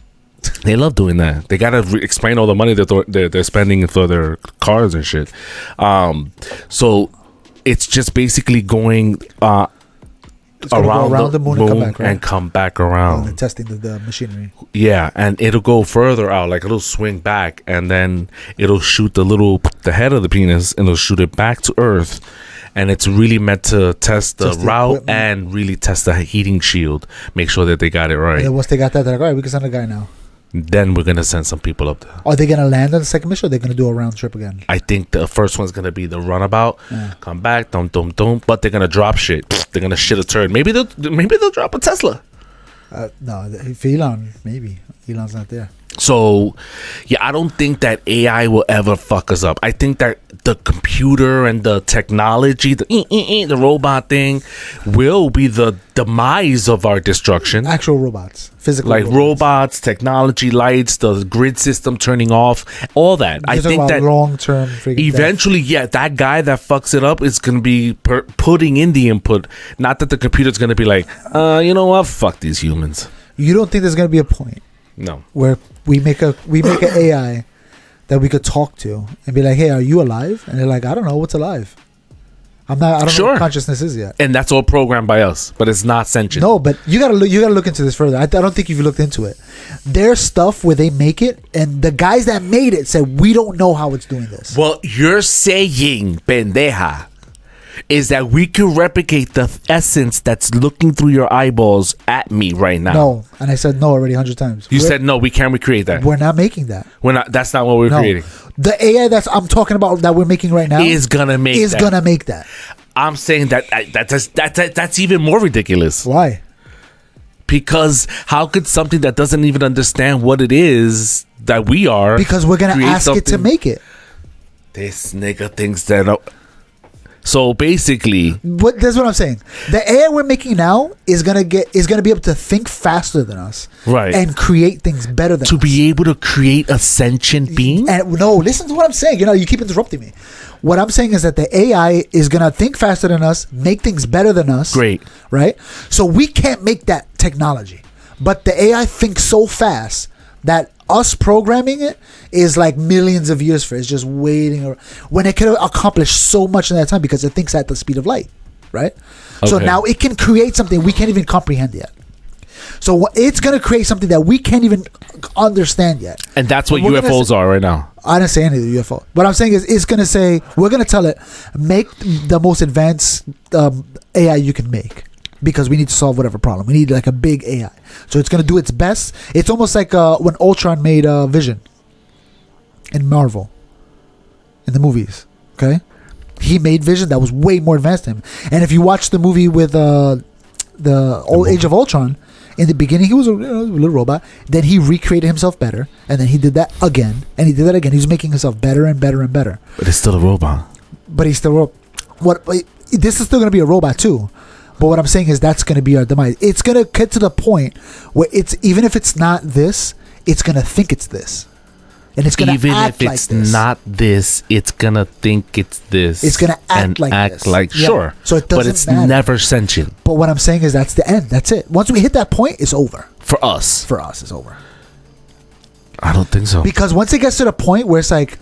they love doing that. They gotta explain all the money that they're spending for their cars and shit. So it's just basically going It's gonna go around the moon and come back, right? and come back around. They're testing the machinery. Yeah, and it'll go further out, like it'll swing back, and then it'll shoot the head of the penis, and it'll shoot it back to Earth. And it's really meant to test the Test the route equipment. and really test the heating shield, make sure that they got it And right. then once they got that, they're like, all right, we can send a guy now. Then we're gonna send some people up there. Are they gonna land on the second mission, or are they gonna do a round trip again? I think the first one's gonna be the runabout, Yeah. come back, dum dum dum. But they're gonna drop shit. They're gonna shit a turd. Maybe they'll drop a Tesla. No, if Elon, maybe Elon's not there. So, yeah, I don't think that AI will ever fuck us up. I think that the computer and the technology, the robot thing, will be the demise of our destruction. Actual robots, physical, Like robots, technology, lights, the grid system turning off, all that. I think that long term. eventually, yeah, that guy that fucks it up is going to be putting in the input. Not that the computer's going to be like, you know what, fuck these humans. You don't think there's gonna be a point No. where we make an AI that we could talk to and be like, "Hey, are you alive?" And they're like, "I don't know what's alive. I don't know Sure. what consciousness is yet." And that's all programmed by us, but it's not sentient. No, but you gotta look into this further. I don't think you've looked into it. There's stuff where they make it, and the guys that made it said we don't know how it's doing this. Well, you're saying, pendeja, is that we can replicate the essence that's looking through your eyeballs at me right now. No, and I said no already 100 times. You said no, we can't recreate that. we're not making that. We're not. That's not what we're No, creating. the AI I'm talking about that we're making right now Is gonna make is that. gonna make that. I'm saying that's even more ridiculous. Why? Because how could something that doesn't even understand what it is that we are? Because we're gonna create ask it to something- make it. This nigga thinks that. So basically, That's what I'm saying. The AI we're making now is gonna be able to think faster than us, Right. and create things better than to us. be able to create a sentient being. And no, listen to what I'm saying. You keep interrupting me. What I'm saying is that the AI is gonna think faster than us, make things better than us. Great. Right? So we can't make that technology. But the AI thinks so fast that us programming it is like millions of years for it. It's just waiting when it could accomplish so much in that time because it thinks at the speed of light. Right? So Okay. now it can create something we can't even comprehend yet. So it's going to create something that we can't even understand yet. And that's what We're gonna UFOs are right now. I didn't say any of the UFO. What I'm saying is it's going to say, we're going to tell it, make the most advanced AI you can make because we need to solve whatever problem. We need like a big AI. So it's going to do its best. It's almost like when Ultron made Vision in Marvel, in the movies. Okay? He made Vision that was way more advanced than him. And if you watch the movie with the old Age of Ultron, in the beginning he was a little robot. Then he recreated himself better, and then he did that again, and he did that again. He's making himself better and better and better. But it's still a robot. But he's still this is still going to be a robot too. But what I'm saying is that's going to be our demise. It's going to get to the point where it's even if it's not this, it's going to think it's this, and it's going to Even act if like it's this. not this, it's gonna think it's this. It's gonna act and like act this. like Yeah. sure. So it but doesn't it's matter. never sentient But what I'm saying is that's the end. That's it. Once we hit that point, it's over. for us. For us, it's over. I don't think so. Because once it gets to the point where it's like,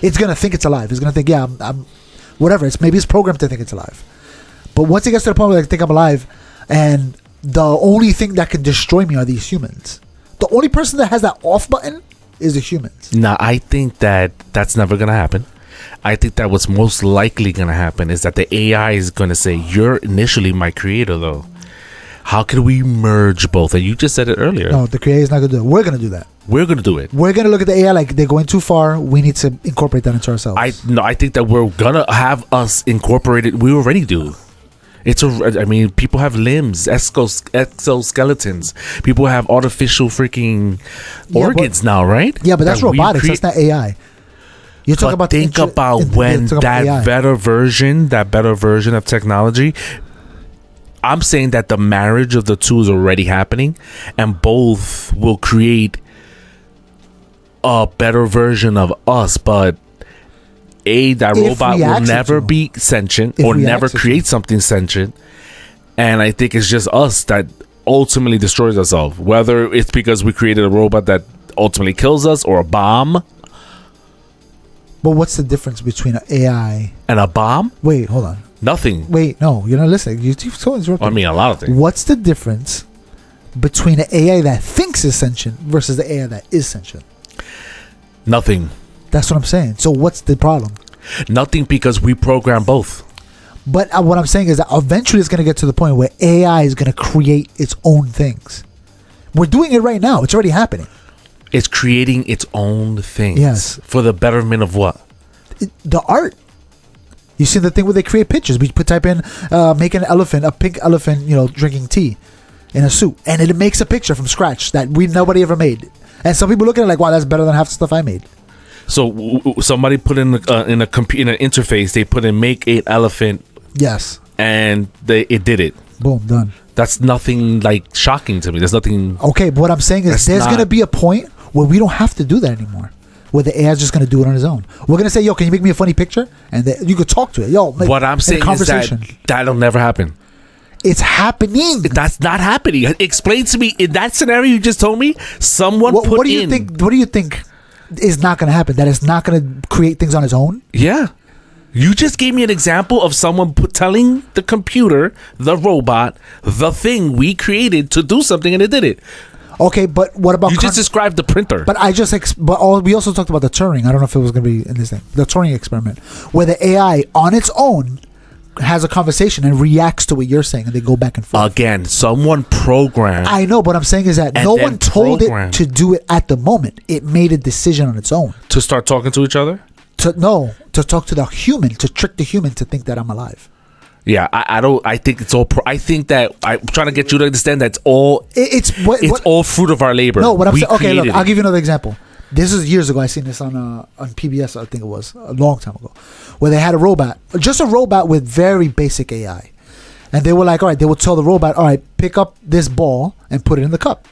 it's gonna think it's alive. It's gonna think, yeah, I'm whatever. Maybe it's programmed to think it's alive. But once it gets to the point where I think I'm alive, and the only thing that can destroy me are these humans. The only person that has that off button is the humans. Now, I think that that's never going to happen. I think that what's most likely going to happen is that the AI is going to say, you're initially my creator, though. How can we merge both? And you just said it earlier. No, the AI is not going to do it. We're going to do that. We're going to do it. We're going to look at the AI like they're going too far. We need to incorporate that into ourselves. I think that we're going to have us incorporated. We already do. People have limbs, exoskeletons. People have artificial freaking organs now, right? Yeah, but that's That we robotics. That's not AI. You're talking about think about when that better version of technology. I'm saying that the marriage of the two is already happening, and both will create a better version of us. But that robot will never be sentient or never create something sentient. And I think it's just us that ultimately destroys ourselves. Whether it's because we created a robot that ultimately kills us or a bomb. But what's the difference between an AI and a bomb? Wait, hold on. Nothing. Wait, no, you're not listening. You keep so interrupting. I mean, a lot of things. What's the difference between an AI that thinks is sentient versus the AI that is sentient? Nothing. That's what I'm saying. So what's the problem? Nothing, because we program both. But what I'm saying is that eventually it's going to get to the point where AI is going to create its own things. We're doing it right now. It's already happening. It's creating its own things. Yes. For the betterment of what? The art. You see the thing where they create pictures. We type in, make an elephant, a pink elephant, drinking tea in a suit. And it makes a picture from scratch that nobody ever made. And some people look at it like, wow, that's better than half the stuff I made. So somebody put in an interface, they put in make an elephant. Yes. And it did it. Boom, done. That's nothing like shocking to me. There's nothing. Okay, but what I'm saying is there's going to be a point where we don't have to do that anymore. Where the AI is just going to do it on his own. We're going to say, yo, can you make me a funny picture? And you could talk to it. Yo, what I'm saying is that'll never happen. It's happening. That's not happening. Explain to me, in that scenario you just told me, someone what do you think is not going to happen? That it's not going to create things on its own? Yeah. You just gave me an example of someone telling the computer, the robot, the thing we created to do something, and it did it. Okay, but what about... You just described the printer. But we also talked about the Turing. I don't know if it was going to be in this thing. The Turing experiment. Where the AI, on its own, has a conversation and reacts to what you're saying, and they go back and forth. Again, someone programmed... I know, but I'm saying is that no one told it to do it at the moment. It made a decision on its own. To start talking to each other? To talk to the human, to trick the human to think that I'm alive. Yeah, I think it's all. I think that I'm trying to get you to understand that it's all fruit of our labor. No, what I'm saying. Okay, look, I'll give you another example. This is years ago. I seen this on PBS. I think it was a long time ago, where they had a robot, just a robot with very basic AI, and they were like, all right, they would tell the robot, all right, pick up this ball and put it in the cup.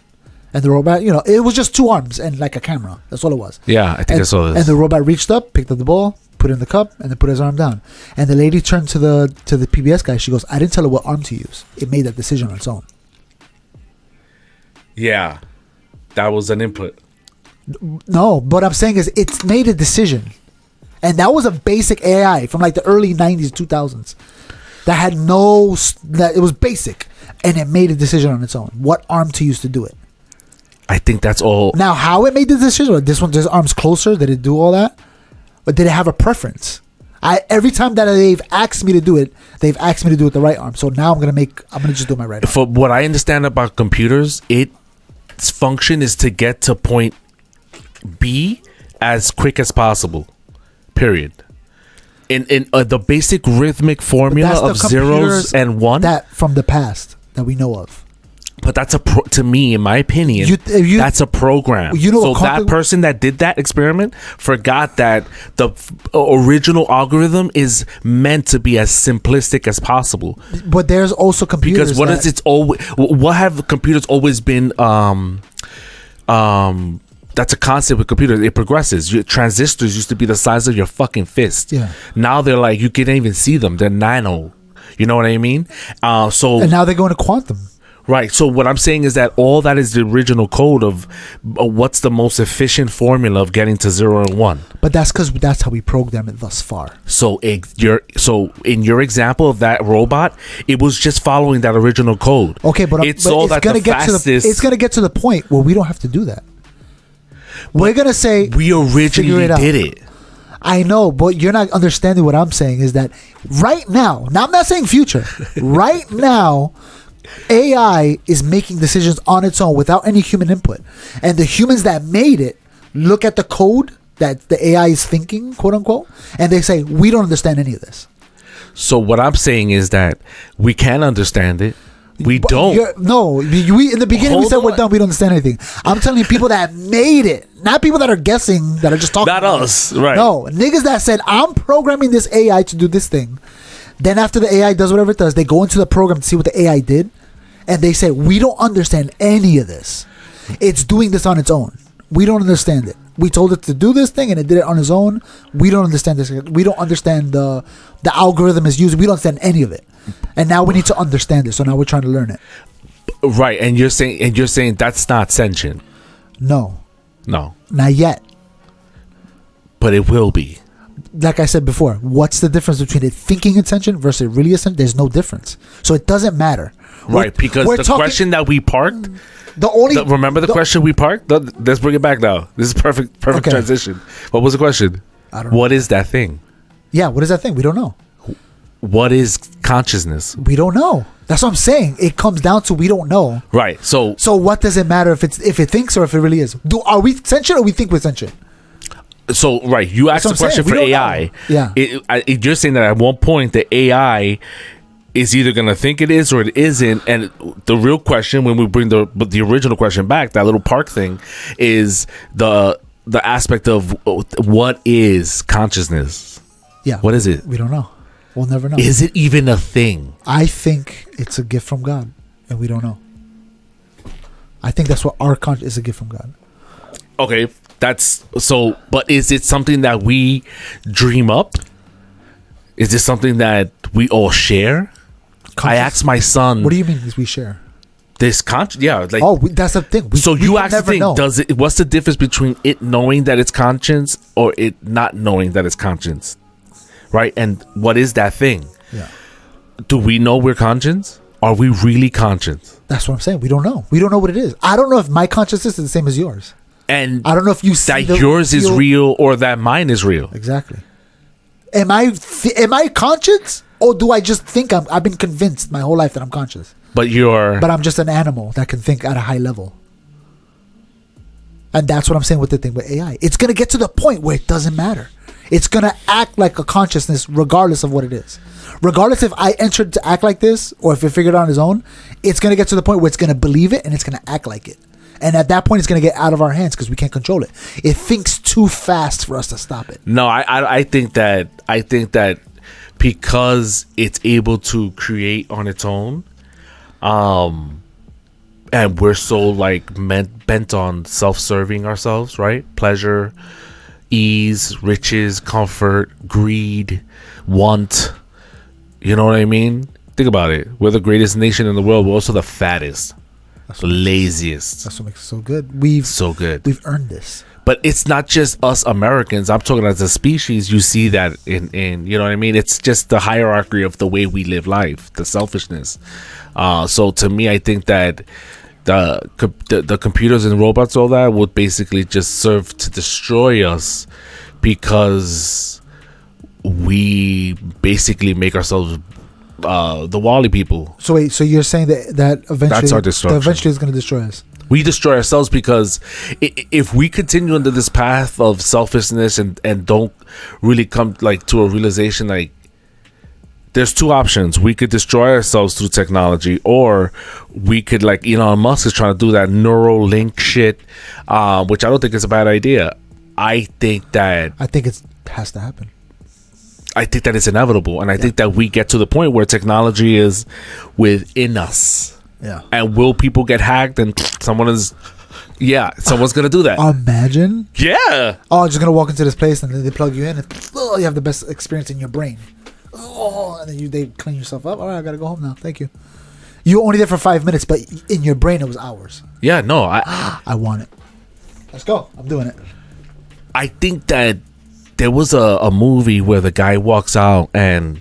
And the robot, it was just two arms and like a camera. That's all it was. Yeah, I think I saw this. And the robot reached up, picked up the ball, put it in the cup, and then put his arm down. And the lady turned to the PBS guy. She goes, I didn't tell her what arm to use. It made that decision on its own. Yeah, that was an input. No, but what I'm saying is it's made a decision. And that was a basic AI from like the early 90s, 2000s. That had it was basic. And it made a decision on its own. What arm to use to do it. I think that's all. Now, how it made the decision? This arm's closer. Did it do all that? Or did it have a preference? Every time that they've asked me to do it, they've asked me to do it the right arm. So now I'm gonna just do my right arm. For what I understand about computers, its function is to get to point B as quick as possible. Period. In the basic rhythmic formula of zeros and one. That from the past that we know of. But that's to me, in my opinion, that's a program. So that person that did that experiment forgot that the original algorithm is meant to be as simplistic as possible. But there's also computers. Because what have computers always been? That's a concept with computers. It progresses. Transistors used to be the size of your fucking fist. Yeah. Now they're like, you can't even see them. They're nano. You know what I mean? And now they're going to quantum. Right. So what I'm saying is that all that is the original code of what's the most efficient formula of getting to 0 and 1. But that's because that's how we program it thus far. So in your example of that robot, it was just following that original code. Okay, but it's going to get to the point where we don't have to do that. We're going to say we originally did it. I know, but you're not understanding what I'm saying is that right now I'm not saying future, right now, AI is making decisions on its own without any human input. And the humans that made it look at the code that the AI is thinking, quote unquote, and they say, we don't understand any of this. So what I'm saying is that we can understand it. We But don't. we in the beginning we Hold said on. we're done. We don't understand anything. I'm telling you, people that made it, not people that are guessing, that are just talking. Not about us, it. right. No, niggas that said I'm programming this AI to do this thing. Then after the AI does whatever it does, they go into the program to see what the AI did, and they say we don't understand any of this. It's doing this on its own. We don't understand it. We told it to do this thing, and it did it on its own. We don't understand this. We don't understand the algorithm is used. We don't understand any of it. And now we need to understand it. So now we're trying to learn it. Right, and you're saying that's not sentient. No, No, not yet. but it will be. Like I said before, what's the difference between it thinking attention versus really attention? There's no difference. So it doesn't matter. Right, because we're the talking- question that we parked. the only Remember the question we parked? Let's bring it back now. This is perfect Okay. transition. What was the question? I don't know. What is that thing? Yeah, what is that thing? We don't know. What is consciousness? We don't know. That's what I'm saying. It comes down to we don't know. Right. So So what does it matter if it thinks or if it really is? Are we sentient or we think we're sentient? right, you asked That's the what I'm question for saying. We don't AI. know. Yeah. You're saying that at one point the AI is either going to think it is or it isn't, and the real question when we bring the original question back, that little park thing, is the aspect of what is consciousness? Yeah. What is it? We don't know. We'll never know. Is it even a thing? I think it's a gift from God, and we don't know. I think that's what our conscience is, a gift from God. Okay, that's so. But is it something that we dream up? Is it something that we all share? I asked my son. What do you mean? Is we share? This yeah, like That's the thing. so. You can asked the never thing. know. Does it? What's the difference between it knowing that it's conscience or it not knowing that it's conscience? Right, and what is that thing? Yeah. Do we know we're conscience? Are we really conscious? That's what I'm saying. We don't know. We don't know what it is. I don't know if my consciousness is the same as yours. And I don't know if you see that yours is feel- real or that mine is real. Exactly. Am I conscious, or do I just think I've been convinced my whole life that I'm conscious? But you're. But I'm just an animal that can think at a high level. And that's what I'm saying with the thing with AI. It's gonna get to the point where it doesn't matter. It's gonna act like a consciousness regardless of what it is. Regardless if I entered to act like this or if it figured it out on its own, it's gonna get to the point where it's gonna believe it and it's gonna act like it. And at that point, it's gonna get out of our hands because we can't control it. It thinks too fast for us to stop it. No, I think that because it's able to create on its own, and we're so like bent on self-serving ourselves, right? Pleasure, ease, riches, comfort, greed, want. You know what I mean? Think about it. We're the greatest nation in the world. We're also the fattest, the laziest. That's what makes it so good. We've earned this. But it's not just us Americans. I'm talking as a species. You see that in you know what I mean? It's just the hierarchy of the way we live life, the selfishness. So to me, I think that the computers and robots, all that, would basically just serve to destroy us because we basically make ourselves the Wall-E people. So wait, so you're saying that eventually, That's our destruction. that eventually is going to destroy us? We destroy ourselves because if we continue into this path of selfishness and don't really come like to a realization, like there's two options. We could destroy ourselves through technology, or we could, like Elon Musk is trying to do that neural link shit, which I don't think is a bad idea. I think it has to happen. I think that it's inevitable, and I think that we get to the point where technology is within us. Yeah. And will people get hacked? And someone's gonna do that. Imagine. Yeah. Oh, just gonna walk into this place and then they plug you in and you have the best experience in your brain. Oh, and then they clean yourself up. All right, I gotta go home now. Thank you. You were only there for 5 minutes, but in your brain it was hours. Yeah. No. I want it. Let's go. I'm doing it. I think that there was a movie where the guy walks out and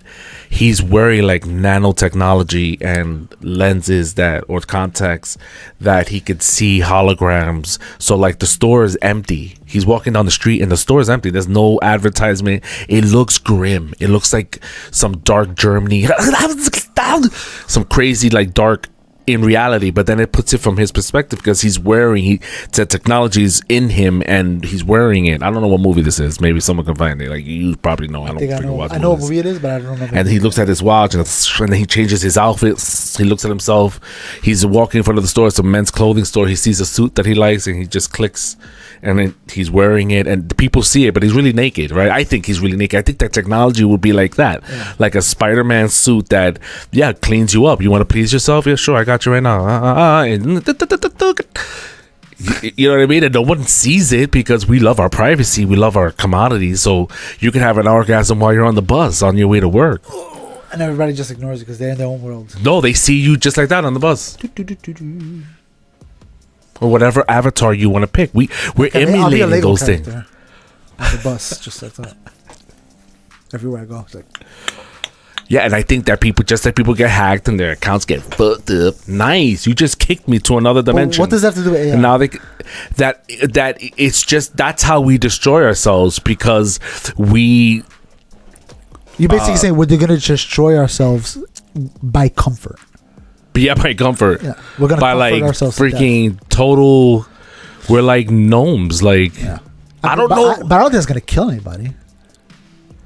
he's wearing like nanotechnology and lenses or contacts that he could see holograms. So like the store is empty. He's walking down the street and the store is empty. There's no advertisement. It looks grim. It looks like some dark Germany, some crazy like dark in reality, but then it puts it from his perspective because he's wearing the technology is in him and he's wearing it. I don't know what movie this is. Maybe someone can find it. Like you probably know. I know what movie it is, but I don't remember. And he looks at his watch and then he changes his outfits. He looks at himself. He's walking in front of the store. It's a men's clothing store. He sees a suit that he likes and he just clicks and then he's wearing it and people see it, but he's really naked, right? I think he's really naked. I think that technology would be like that, like a Spider-Man suit that, cleans you up. You want to please yourself? Yeah, sure, I got you right now. And you know what I mean? And no one sees it because we love our privacy. We love our commodities. So you can have an orgasm while you're on the bus on your way to work. And everybody just ignores it because they're in their own world. No, they see you just like that on the bus. Or whatever avatar you want to pick. We're emulating those things. On the bus, just like that. Everywhere I go. It's like... Yeah, and I think that people get hacked and their accounts get fucked up. Nice, you just kicked me to another dimension. What does that have to do with AI? And now that it's just that's how we destroy ourselves because we. You're basically saying we're going to destroy ourselves by comfort. Yeah, by comfort. Yeah, we're gonna by comfort like ourselves freaking total. We're like gnomes. Like I don't know, but I don't think it's gonna kill anybody,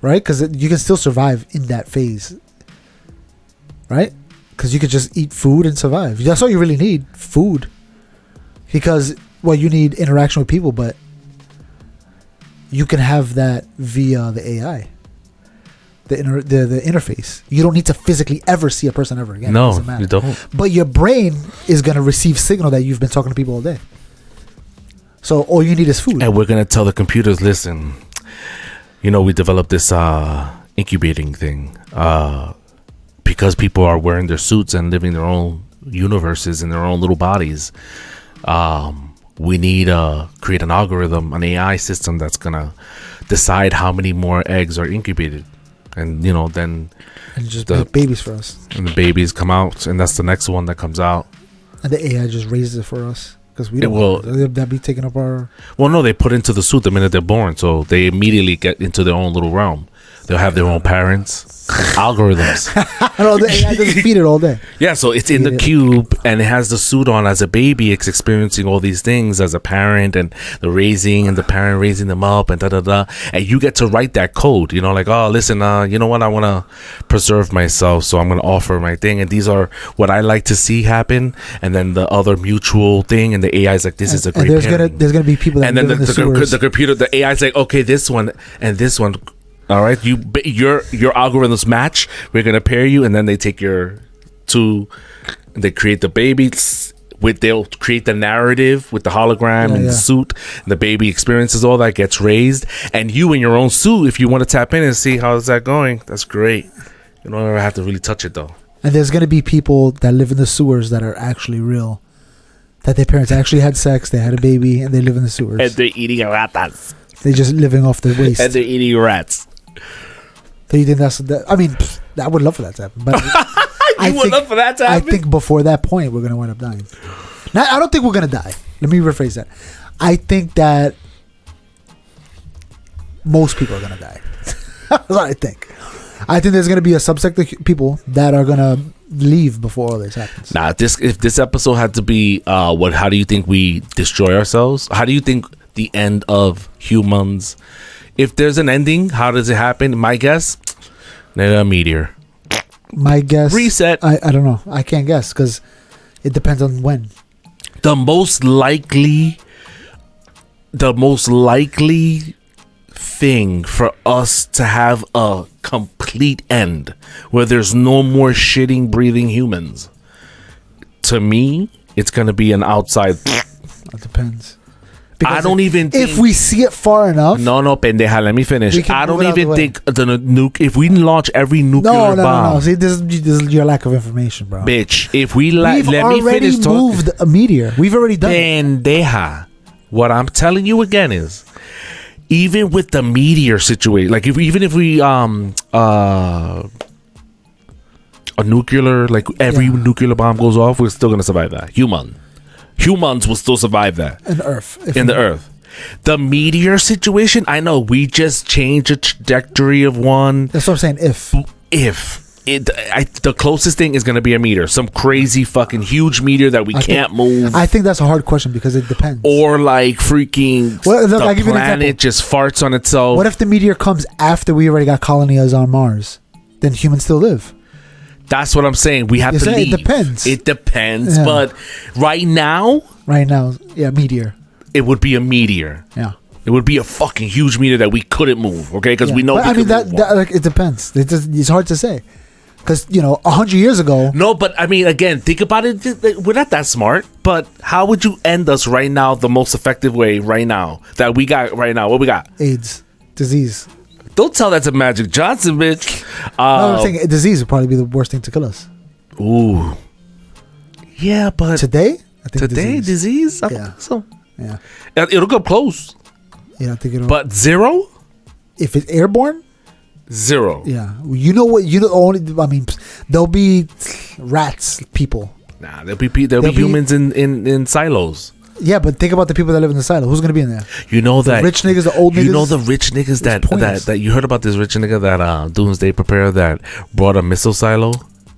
right? Because you can still survive in that phase, right? Because you could just eat food and survive. That's all you really need, food. Because you need interaction with people, but you can have that via the AI. The interface. You don't need to physically ever see a person ever again. No, you don't. But your brain is going to receive signal that you've been talking to people all day. So all you need is food. And we're going to tell the computers, listen, we developed this incubating thing because people are wearing their suits and living their own universes in their own little bodies. We need to create an algorithm, an AI system that's going to decide how many more eggs are incubated. And then and just make babies for us. And the babies come out, and that's the next one that comes out. And the AI just raises it for us because we don't. That'd be taking up our. Well, no, they put into the suit the minute they're born, so they immediately get into their own little realm. They'll have their own parents, algorithms. No, the AI doesn't feed it all day. Yeah, so it's in the cube, and it has the suit on as a baby. It's experiencing all these things as a parent, and the raising, and the parent raising them up, and da-da-da. And you get to write that code, like, oh, listen, you know what? I want to preserve myself, so I'm going to offer my thing. And these are what I like to see happen. And then the other mutual thing, and the AI is like, this is a great and there's gonna be people that and then live the computer, the AI is like, okay, this one and this one. All right, your algorithms match. We're gonna pair you, and then they take your two. They create the baby. They'll create the narrative with the hologram and the suit. And the baby experiences all that, gets raised, and you in your own suit. If you want to tap in and see how's that going, that's great. You don't ever have to really touch it though. And there's gonna be people that live in the sewers that are actually real. That their parents actually had sex, they had a baby, and they live in the sewers. And they're eating ratas. They're just living off the waste. And they're eating rats. So you think I mean, I would love for that to happen. But I would love for that to happen? I think before that point, we're going to wind up dying. Now, I don't think we're going to die. Let me rephrase that. I think that most people are going to die. That's what I think. I think there's going to be a subsect of people that are going to leave before all this happens. Nah, if this episode had to be, how do you think we destroy ourselves? How do you think the end of humans... If there's an ending, how does it happen? My guess, a meteor. My guess, reset. I don't know. I can't guess because it depends on when. The most likely thing for us to have a complete end, where there's no more shitting, breathing humans. To me, it's gonna be an outside. It depends. Because I don't even think... If we see it far enough... No, pendeja, let me finish. I don't even think the nuke... If we launch every nuclear bomb... No. See, this is your lack of information, bro. Bitch, if we... We've already moved a meteor. We've already done it. Pendeja. What I'm telling you again is... Even with the meteor situation... Like, even if we... a nuclear... Like, every nuclear bomb goes off, we're still going to survive that. Humans will still survive that. In the Earth. The meteor situation, I know we just changed the trajectory of one. That's what I'm saying. If the closest thing is going to be a meteor, some crazy fucking huge meteor that we can't move. I think that's a hard question because it depends. Or like freaking Well, look, I'll the give you an planet example. just farts on itself. What if the meteor comes after we already got colonies on Mars? Then humans still live. That's what I'm saying. We have You to say leave. it depends. It depends. Yeah. But right now, Right now, yeah, meteor. it would be a meteor. Yeah. It would be a fucking huge meteor that we couldn't move, okay? Because we know But we I mean, could move one. like, it depends. It's hard to say. Because, 100 years ago, No, but I mean, again, think about it. We're not that smart. But how would you end us right now the most effective way right now that we got right now? What we got? AIDS, disease. Don't tell that to Magic Johnson, bitch. No, I'm saying a disease would probably be the worst thing to kill us. Ooh. Yeah, but Today? I think today, disease? I Yeah. think so. Yeah. It'll come close. Yeah, I think it'll. But zero? if it's airborne, Zero. yeah. You know what? I mean, there'll be rats, people. Nah, there'll be humans in silos. Yeah, but think about the people that live in the silo. Who's going to be in there? You know that rich niggas, the old You niggas? know the rich niggas pointless. that you heard about this rich nigga that Doomsday Preparer that brought a missile silo.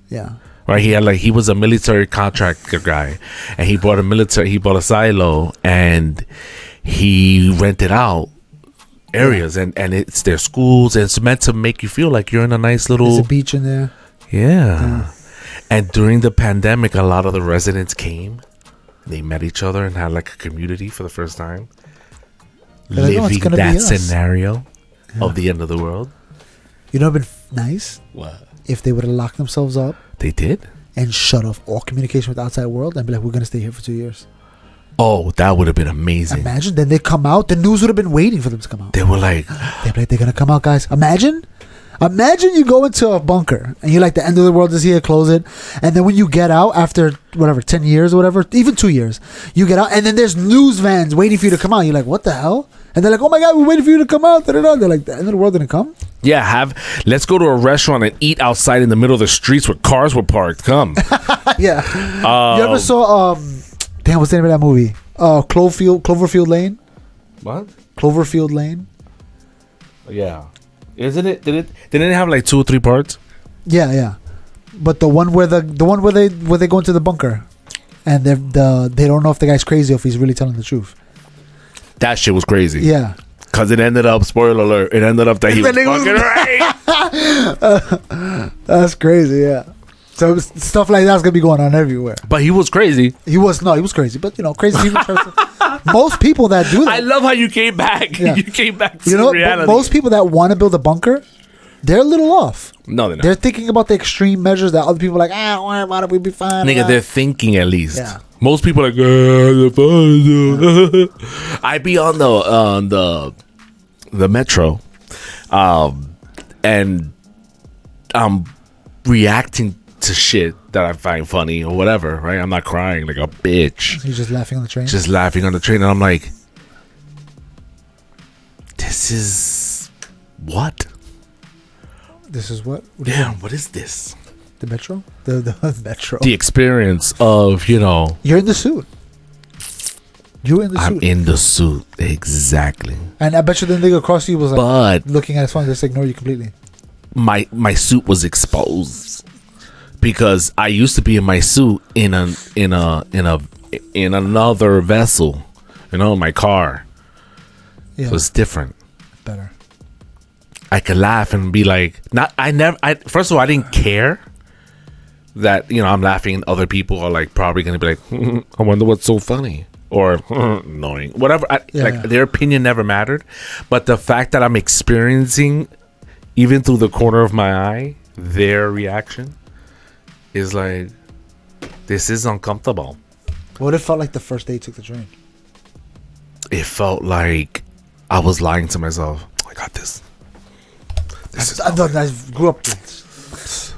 Yeah. Right, he was a military contractor guy, and he bought a silo, and he rented out areas, and it's their schools, and it's meant to make you feel like you're in a nice There's little a beach in there. yeah. And during the pandemic, a lot of the residents came, they met each other and had like a community for the first time, They're like, "Oh, it's living gonna that be us." scenario of the end of the world. You know, it'd been nice What if they would have locked themselves up they did? and shut off all communication with the outside world and be like, we're going to stay here for 2 years. Oh, that would have been amazing. Imagine. Then they come out. The news would have been waiting for them to come out. They were like, They'd be like, they're going to come out, guys. Imagine you go into a bunker and you're like, the end of the world is here, close it. And then when you get out after whatever, 10 years or whatever, even 2 years, you get out and then there's news vans waiting for you to come out. You're like, what the hell? And they're like, oh my God, we're waiting for you to come out. They're like, the end of the world didn't come? yeah, let's go to a restaurant and eat outside in the middle of the streets where cars were parked. Come. Yeah. You ever saw, damn, what's the name of that movie? Cloverfield Lane? What? Cloverfield Lane? Yeah. Isn't it? Didn't it have like 2 or 3 parts? Yeah. But the one where they go into the bunker and they don't know if the guy's crazy or if he's really telling the truth. That shit was crazy. Yeah. Cause it ended up, spoiler alert, it ended up that he was fucking right. That's crazy, yeah. So stuff like that's gonna be going on everywhere. But he was crazy. He was crazy, but crazy people. Most people that do that, I love how you came back. Yeah. You came back to but reality. most people that want to build a bunker, they're a little off. No, they're not. They're thinking about the extreme measures that other people are like, don't worry about it, we'll be fine. Nigga, they're thinking at least. Yeah. Most people are like, I be on the metro, and I'm reacting to shit that I find funny or whatever, right? I'm not crying like a bitch. He's just laughing on the train. Just laughing on the train, and I'm like, this is what? This is what? Yeah, what is this? The metro? The metro. The experience of, You're in the suit. You're in the I'm suit. in the suit. Exactly. And I bet you the nigga across you was like But looking at his phone, just ignore you completely. my suit was exposed because I used to be in my suit in another vessel, my car. Yeah. So it's different. Better. I could laugh and be like, first of all, I didn't care that, I'm laughing and other people are like probably going to be like, I wonder what's so funny or annoying, whatever. Their opinion never mattered. But the fact that I'm experiencing, even through the corner of my eye, their reaction is like, this is uncomfortable. What if it felt like the first day you took the train? It felt like I was lying to myself. I got this. I grew up with this.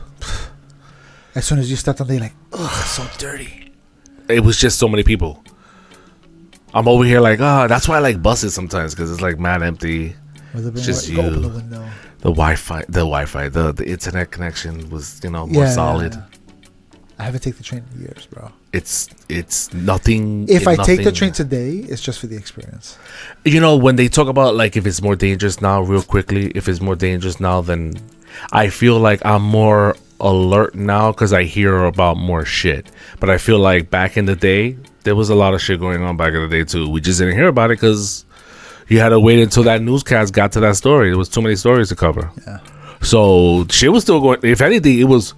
As soon as you stepped on there, you're like, ugh, it's so dirty. It was just so many people. I'm over here like, that's why I like buses sometimes, because it's like mad empty. It's just Go open the you. window. The internet connection was, more solid. Yeah. I haven't taken the train in years, bro. It's nothing. If I take the train today, it's just for the experience. When they talk about like if it's more dangerous now, real quickly, if it's more dangerous now, then I feel like I'm more alert now because I hear about more shit. But I feel like back in the day, there was a lot of shit going on back in the day too. We just didn't hear about it because you had to wait until that newscast got to that story. There was too many stories to cover. Yeah. So shit was still going. If anything, it was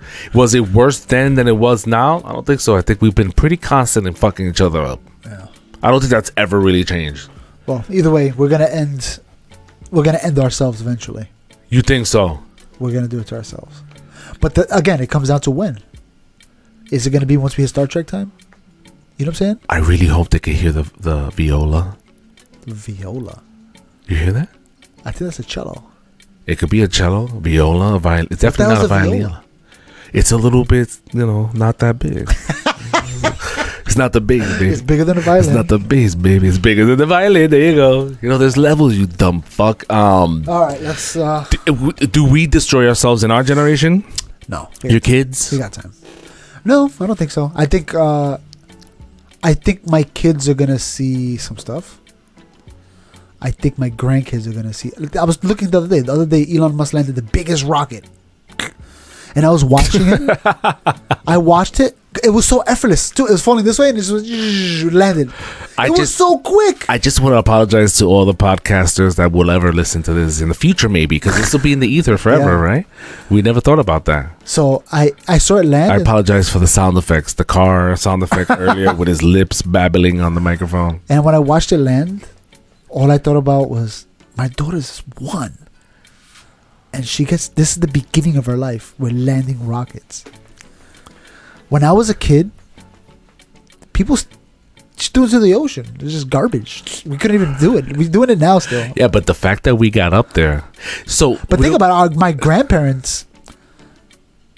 it worse then than it was now? I don't think so. I think we've been pretty constant in fucking each other up. Yeah. I don't think that's ever really changed. Well, either way, we're gonna end ourselves eventually. You think so? We're gonna do it to ourselves. But again, it comes down to when. Is it gonna be once we hit Star Trek time? You know what I'm saying? I really hope they can hear the viola. Viola. You hear that? I think that's a cello. It could be a cello, viola, a violin. It's definitely not a violin. Viola? It's a little bit, not that big. It's not the bass, baby. It's bigger than a violin. It's not the bass, baby. It's bigger than the violin. There you go. There's levels, you dumb fuck. All right, let's. Do we destroy ourselves in our generation? No. Your kids? We got time. No, I don't think so. I think my kids are gonna see some stuff. I think my grandkids are gonna see. I was looking the other day. Elon Musk landed the biggest rocket, and I was watching it. I watched it. It was so effortless too. It was falling this way and it just landed. It was so quick. I just want to apologize to all the podcasters that will ever listen to this in the future, maybe, because this will be in the ether forever, right? We never thought about that. So I saw it land. I apologize for the sound effects. The car sound effect earlier with his lips babbling on the microphone. And when I watched it land, all I thought about was my daughter's 1. And this is the beginning of her life. We're landing rockets. When I was a kid, people just threw it to the ocean. It was just garbage. We couldn't even do it. We're doing it now still. Yeah, but the fact that we got up there. But think about my grandparents.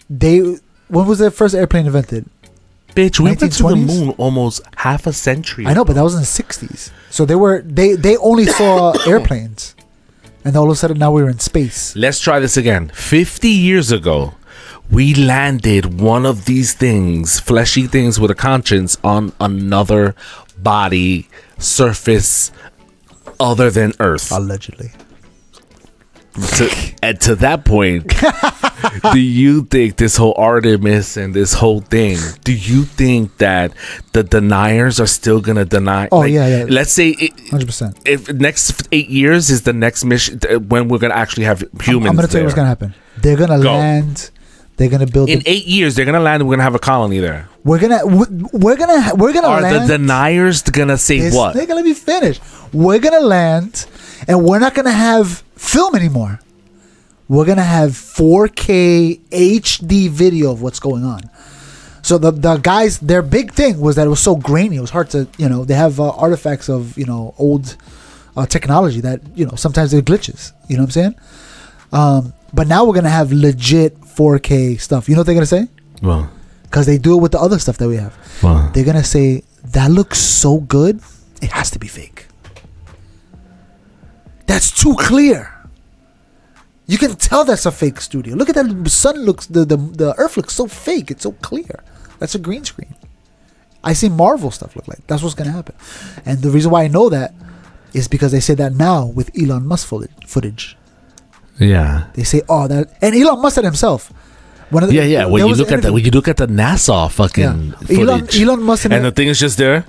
When was their first airplane invented? Bitch, we went to the 1920s? moon almost half a century. I know, but that was in the 60s. So they only saw airplanes. And all of a sudden now we're in space. Let's try this again. 50 years ago, we landed one of these things, fleshy things with a conscience, on another body surface other than Earth. Allegedly. And to that point, do you think this whole Artemis and this whole thing, do you think that the deniers are still going to deny? Oh, yeah. Let's say 100%. If next 8 years is the next mission when we're going to actually have humans. I'm going to tell you what's going to happen. They're going to land. They're going to build. In 8 years, they're going to land and we're going to have a colony there. We're gonna Are land. the deniers gonna say what? They're gonna be finished. We're gonna land, and we're not gonna have film anymore. We're gonna have 4K HD video of what's going on. So the guys, their big thing was that it was so grainy. It was hard to, they have artifacts of old technology that sometimes there are glitches. You know what I'm saying? But now we're gonna have legit 4K stuff. You know what they're gonna say? Well. Because they do it with the other stuff that we have. Wow. They're going to say, that looks so good, it has to be fake. That's too clear. You can tell that's a fake studio. Look at that. The sun looks, the earth looks so fake. It's so clear. That's a green screen. I see Marvel stuff look like. That's what's going to happen. And the reason why I know that is because they say that now with Elon Musk footage. Yeah. They say, that. And Elon Musk said himself. When you look at the NASA fucking footage, Elon Musk and the thing is just there.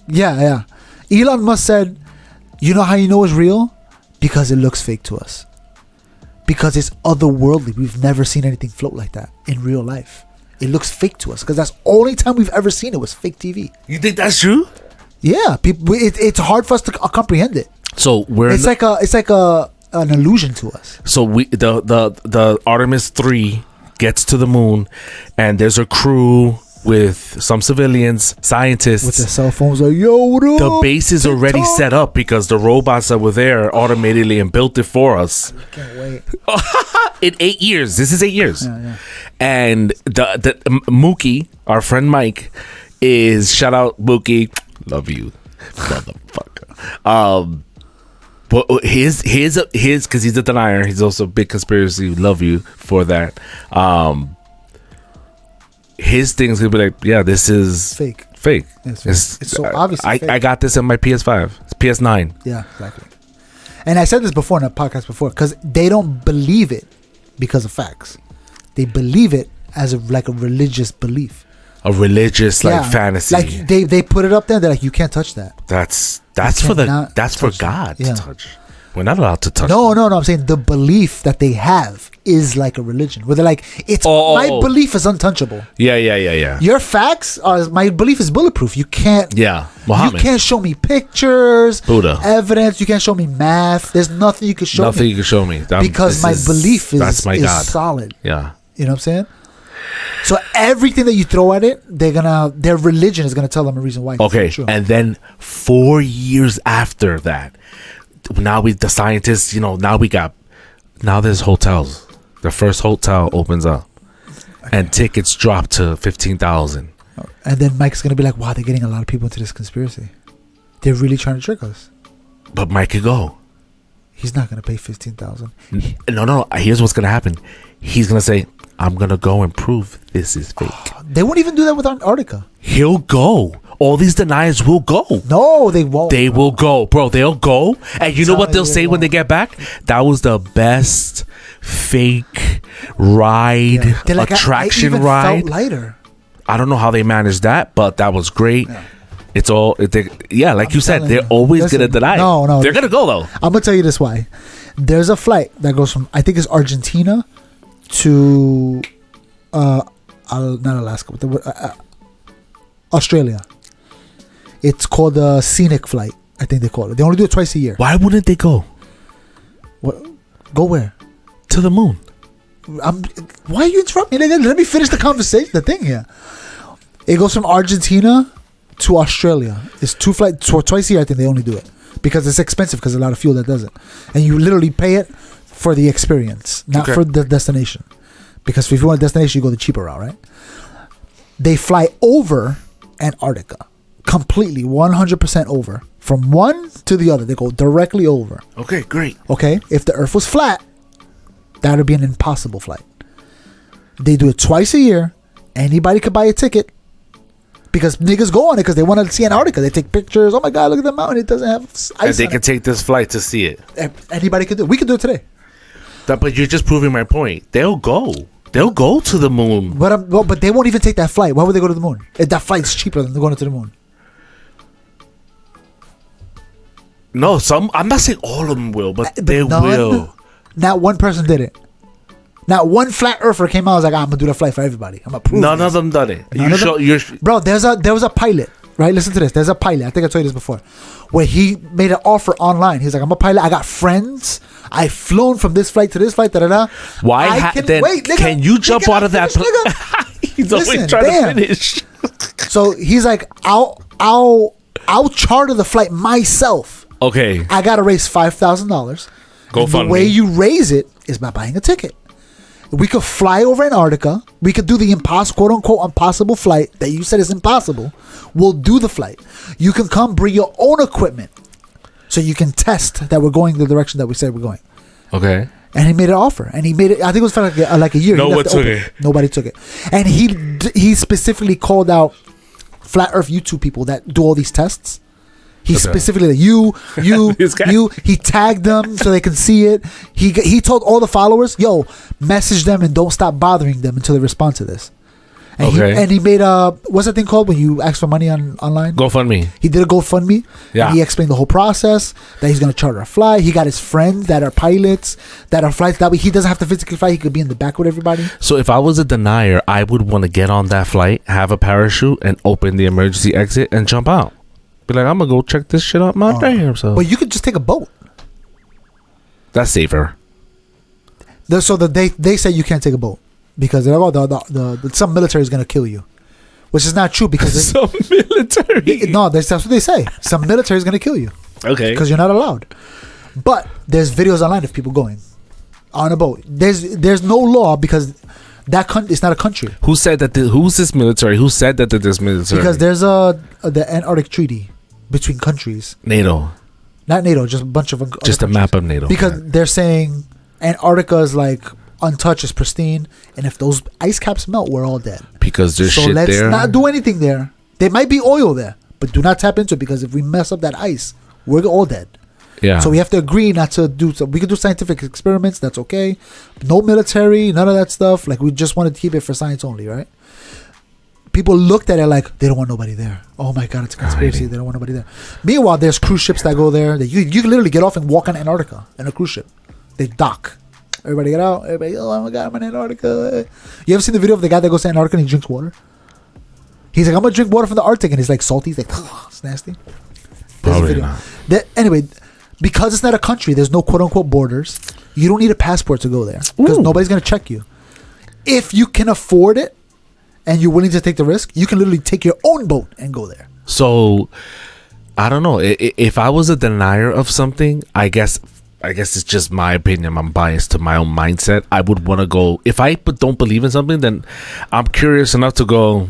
Yeah. Elon Musk said, "You know how you know it's real? Because it looks fake to us. Because it's otherworldly. We've never seen anything float like that in real life. It looks fake to us because that's the only time we've ever seen it was fake TV." You think that's true? Yeah, people. It's hard for us to comprehend it. So it's like an illusion to us. So the Artemis 3 gets to the moon, and there's a crew with some civilians, scientists with their cell phones. Like, yo, what up? The base is already set up because the robots that were there automated and built it for us. I can't wait. In 8 years, this is 8 years, yeah. And the Mookie, our friend Mike, is shout out Mookie, love you, motherfucker. But his because he's a denier. He's also a big conspiracy. Love you for that. His thing's gonna be like, yeah, this is fake. It's so obviously fake. I got this in my PS5, it's PS9. Yeah, exactly. And I said this before in a podcast before, because they don't believe it because of facts. They believe it as like a religious belief. A religious fantasy. Like they put it up there. They're like, you can't touch that. That's You for cannot that's for touch God that. Yeah. to touch. We're not allowed to touch. No. I'm saying the belief that they have is like a religion, where they're like, it's my belief is untouchable. Yeah. Your facts are my belief is bulletproof. You can't. Yeah, Muhammad. You can't show me pictures, Buddha. evidence. You can't show me math. There's nothing you can show Nothing me. you can show me. Because my belief that's my is God. solid. Yeah. You know what I'm saying? So everything that you throw at it, their religion is gonna tell them a reason why. Okay, It's true. and then 4 years after that, now the scientists, now there's hotels. The first hotel opens up, and tickets drop to 15,000. And then Mike's gonna be like, "Wow, they're getting a lot of people into this conspiracy. They're really trying to trick us." But Mike could go. He's not gonna pay 15,000. No. Here's what's gonna happen. He's gonna say, "I'm gonna go and prove this is fake." They won't even do that with Antarctica. He'll go. All these deniers will go. No, they won't. They will go, bro. They'll go, and you know what they'll say when they get back? That was the best fake ride, They're like, attraction I even ride. felt lighter. I don't know how they managed that, but that was great. Yeah. It's all, like I'm you said, telling they're you. always Listen, gonna deny. no, they're gonna go though. I'm gonna tell you this why. There's a flight that goes from, I think it's Argentina to not Alaska, Australia. It's called the scenic flight. I think they call it. They only do it twice a year. Why wouldn't they go? What? Go where? To the moon. Why are you interrupting me? Let me finish the conversation. The thing here. It goes from Argentina to Australia. It's two flights twice a year. I think they only do it because it's expensive because there's a lot of fuel that does it, and you literally pay it for the experience, not for the destination. Because if you want a destination, you go the cheaper route, right? They fly over Antarctica completely, 100% over, from one to the other. They go directly over. Okay, great. Okay, if the Earth was flat, that would be an impossible flight. They do it twice a year. Anybody could buy a ticket because niggas go on it because they want to see Antarctica. They take pictures. Oh my God, look at the mountain. It doesn't have ice. And they can take this flight to see it. Anybody could do it. We could do it today. But you're just proving my point. They'll go. They'll go to the moon. But they won't even take that flight. Why would they go to the moon? That flight's cheaper than going to the moon. No, I'm not saying all of them will, but they will. Not one person did it. Not one flat earther came out and was like, I'm gonna do the flight for everybody. I'm gonna prove None of them done it. Bro, there was a pilot, right? Listen to this. There's a pilot. I think I told you this before. Where he made an offer online. He's like, I'm a pilot. I got friends. I've flown from this flight to this flight. Why? Can you jump out of that plane? He's always trying to finish. So he's like, I'll charter the flight myself. Okay. I gotta raise $5,000. The way you raise it is by buying a ticket. We could fly over Antarctica. We could do the quote unquote impossible flight that you said is impossible. We'll do the flight. You can come bring your own equipment so you can test that we're going the direction that we said we're going. Okay. And he made an offer. And he made it, I think it was for like a year. No one took it. Nobody took it. And he specifically called out Flat Earth YouTube people that do all these tests. He specifically, you, he tagged them so they can see it. He told all the followers, yo, message them and don't stop bothering them until they respond to this. And he made what's that thing called when you ask for money online? GoFundMe. He did a GoFundMe. Yeah. And he explained the whole process, that he's going to charter a flight. He got his friends that are pilots, that are flights. That way he doesn't have to physically fly. He could be in the back with everybody. So if I was a denier, I would want to get on that flight, have a parachute, and open the emergency exit and jump out. Be like, I'm going to go check this shit out my damn self. But you could just take a boat. That's safer. So they say you can't take a boat. Because they're like, some military is going to kill you. Which is not true because... Some military? No, that's what they say. Some military is going to kill you. Okay. Because you're not allowed. But there's videos online of people going on a boat. There's no law because it's not a country. Who said that? Who's this military? Who said that this military? Because there's the Antarctic Treaty between countries. NATO. Not NATO, just a bunch of just a map of NATO. Because they're saying Antarctica is like untouched, is pristine, and if those ice caps melt, we're all dead. Because there's shit there. So let's not do anything there. There might be oil there, but do not tap into it because if we mess up that ice, we're all dead. Yeah. So we have to agree not to do. So we could do scientific experiments. That's okay. No military, none of that stuff. Like we just wanted to keep it for science only, right? People looked at it like they don't want nobody there. Oh my god, it's a conspiracy. They don't want nobody there. Meanwhile, there's cruise ships that go there. That you can literally get off and walk on Antarctica in a cruise ship. They dock. Everybody get out. Everybody, oh my god, I'm in Antarctica. You ever seen the video of the guy that goes to Antarctica and he drinks water? He's like, I'm gonna drink water from the Arctic, and he's like salty. He's like, it's nasty. There's a Probably video. not. Anyway, because it's not a country, there's no quote unquote borders. You don't need a passport to go there because Ooh. nobody's gonna check you. If you can afford it and you're willing to take the risk, you can literally take your own boat and go there. So, I don't know. If I was a denier of something, I guess it's just my opinion. I'm biased to my own mindset. I would want to go. If I don't believe in something, then I'm curious enough to go.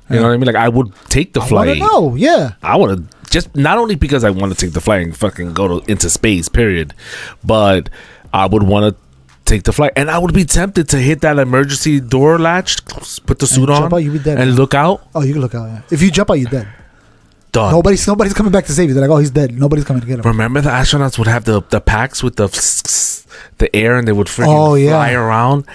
You know what I mean? Like, I would take the flight. I want to know, yeah. I want to just not only because I want to take the flight and fucking go into space, period, but I would want to take the flight, and I would be tempted to hit that emergency door latch, put the suit on, jump out, you be dead, and man. look out. Oh, you can look out, yeah. If you jump out, you're dead. Done. Nobody's coming back to save you. They're like, oh, he's dead. Nobody's coming to get him. Remember the astronauts would have the packs with the air, and they would freaking fly around,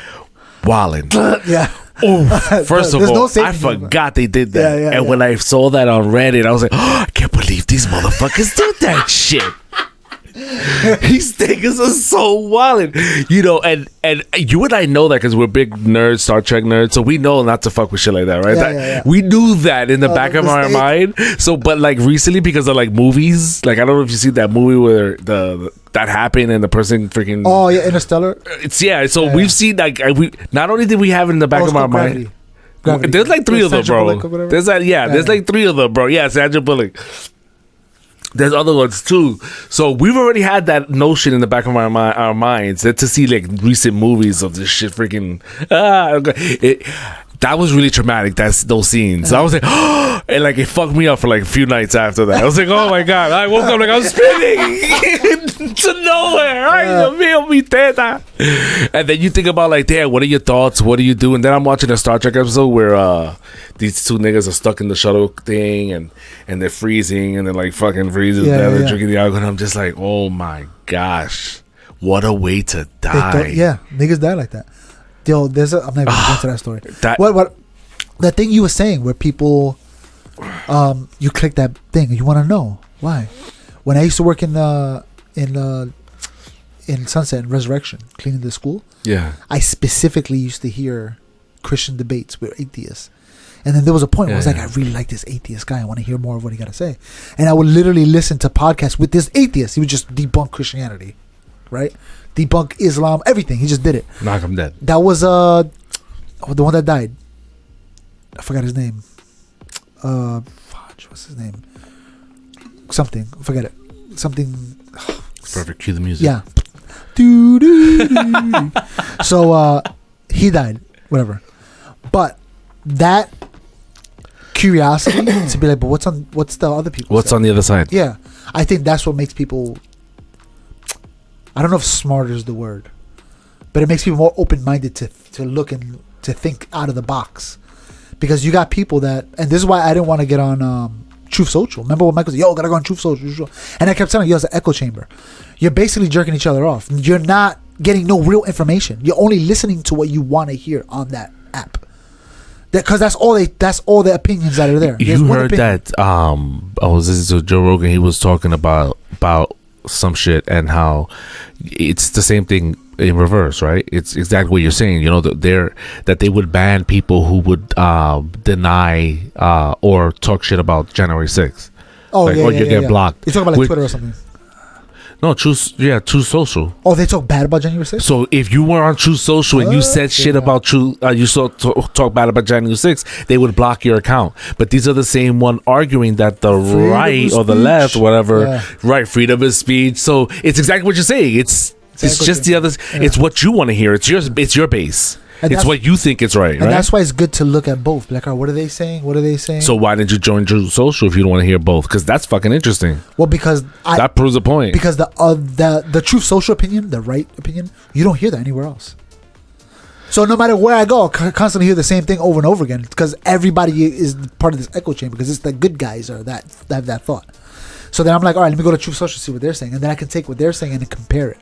wildin'. Yeah. Oh, first of There's all, no safety I net. forgot they did that. Yeah, And when I saw that on Reddit, I was like, oh, I can't believe these motherfuckers did that shit. These niggas are so wild, you know. And you and I know that because we're big nerds, Star Trek nerds, so we know not to fuck with shit like that, right? Yeah. We knew that in the back of our mistake. mind. So, but like recently, because of like movies, like I don't know if you see that movie where that happened and the person freaking Oh yeah, Interstellar. it's so Yeah. we've seen like we not only did we have it in the back Oh, it's of our called mind. Gravity. There's like three of them, Sandra bro. Bullock or whatever? There's Yeah. like three of them, bro. Yeah, Sandra Bullock. There's other ones too. So we've already had that notion in the back of our minds that to see like recent movies of this shit freaking that was really traumatic. That's those scenes. So I was like, oh, and like it fucked me up for like a few nights after that. I was like, oh my god! I woke up like I'm spinning to nowhere. Ay, Dios mío, mi teta. And then you think about like, damn, what are your thoughts? What do you do? And then I'm watching a Star Trek episode where these two niggas are stuck in the shuttle thing and they're freezing and they're like fucking freezing. They're drinking the alcohol. And I'm just like, oh my gosh, what a way to die. Niggas die like that. Yo, I'm not even going to get into that story. What that thing you were saying where people, you click that thing, you want to know why. When I used to work in Sunset and Resurrection, cleaning the school, I specifically used to hear Christian debates with atheists. And then there was a point where I was like, I really like this atheist guy. I want to hear more of what he got to say. And I would literally listen to podcasts with this atheist. He would just debunk Christianity, right? Debunk Islam, everything. He just did it. Knock him dead. That was the one that died. I forgot his name. What's his name? Something. Forget it. Something. Perfect. Cue the music. Yeah. Doo-doo-doo. So he died. Whatever. But that curiosity to be like, but what's the other people? What's say? on the other side? Yeah, I think that's what makes people. I don't know if smarter is the word, but it makes people more open-minded to look and to think out of the box, because you got people that, and this is why I didn't want to get on Truth Social. Remember when Michael said, "Yo, gotta go on Truth Social," and I kept telling you, it's an echo chamber. You're basically jerking each other off. You're not getting no real information. You're only listening to what you want to hear on that app. Because that's all the opinions that are there. There's You one heard opinion. that? I was listening to Joe Rogan. He was talking about some shit and how it's the same thing in reverse, right? It's exactly what you're saying. You know that they would ban people who would deny or talk shit about January 6th. Oh, like, yeah, or yeah, you yeah, get yeah. blocked. You're talking about like With- Twitter or something. No, Truth Social. Oh, they talk bad about January 6th? So if you were on Truth Social and you said shit about Truth, you talk bad about January 6th, they would block your account. But these are the same one arguing that the Freedom right of or the speech. left, whatever, Yeah. right, freedom of speech. So it's exactly what you're saying. It's Exactly. just the other. It's what you want to hear. It's your base. And It's that's- what you think is right, And right? that's why it's good to look at both. Like, what are they saying? What are they saying? So why didn't you join Truth Social if you don't want to hear both? Because that's fucking interesting. well, because That proves a point. because the Truth Social opinion, the right opinion, you don't hear that anywhere else. So no matter where I go, I constantly hear the same thing over and over again, because everybody is part of this echo chamber, because it's the good guys are that have that thought. So then I'm like, all right, let me go to Truth Social, see what they're saying, and then I can take what they're saying and then compare it.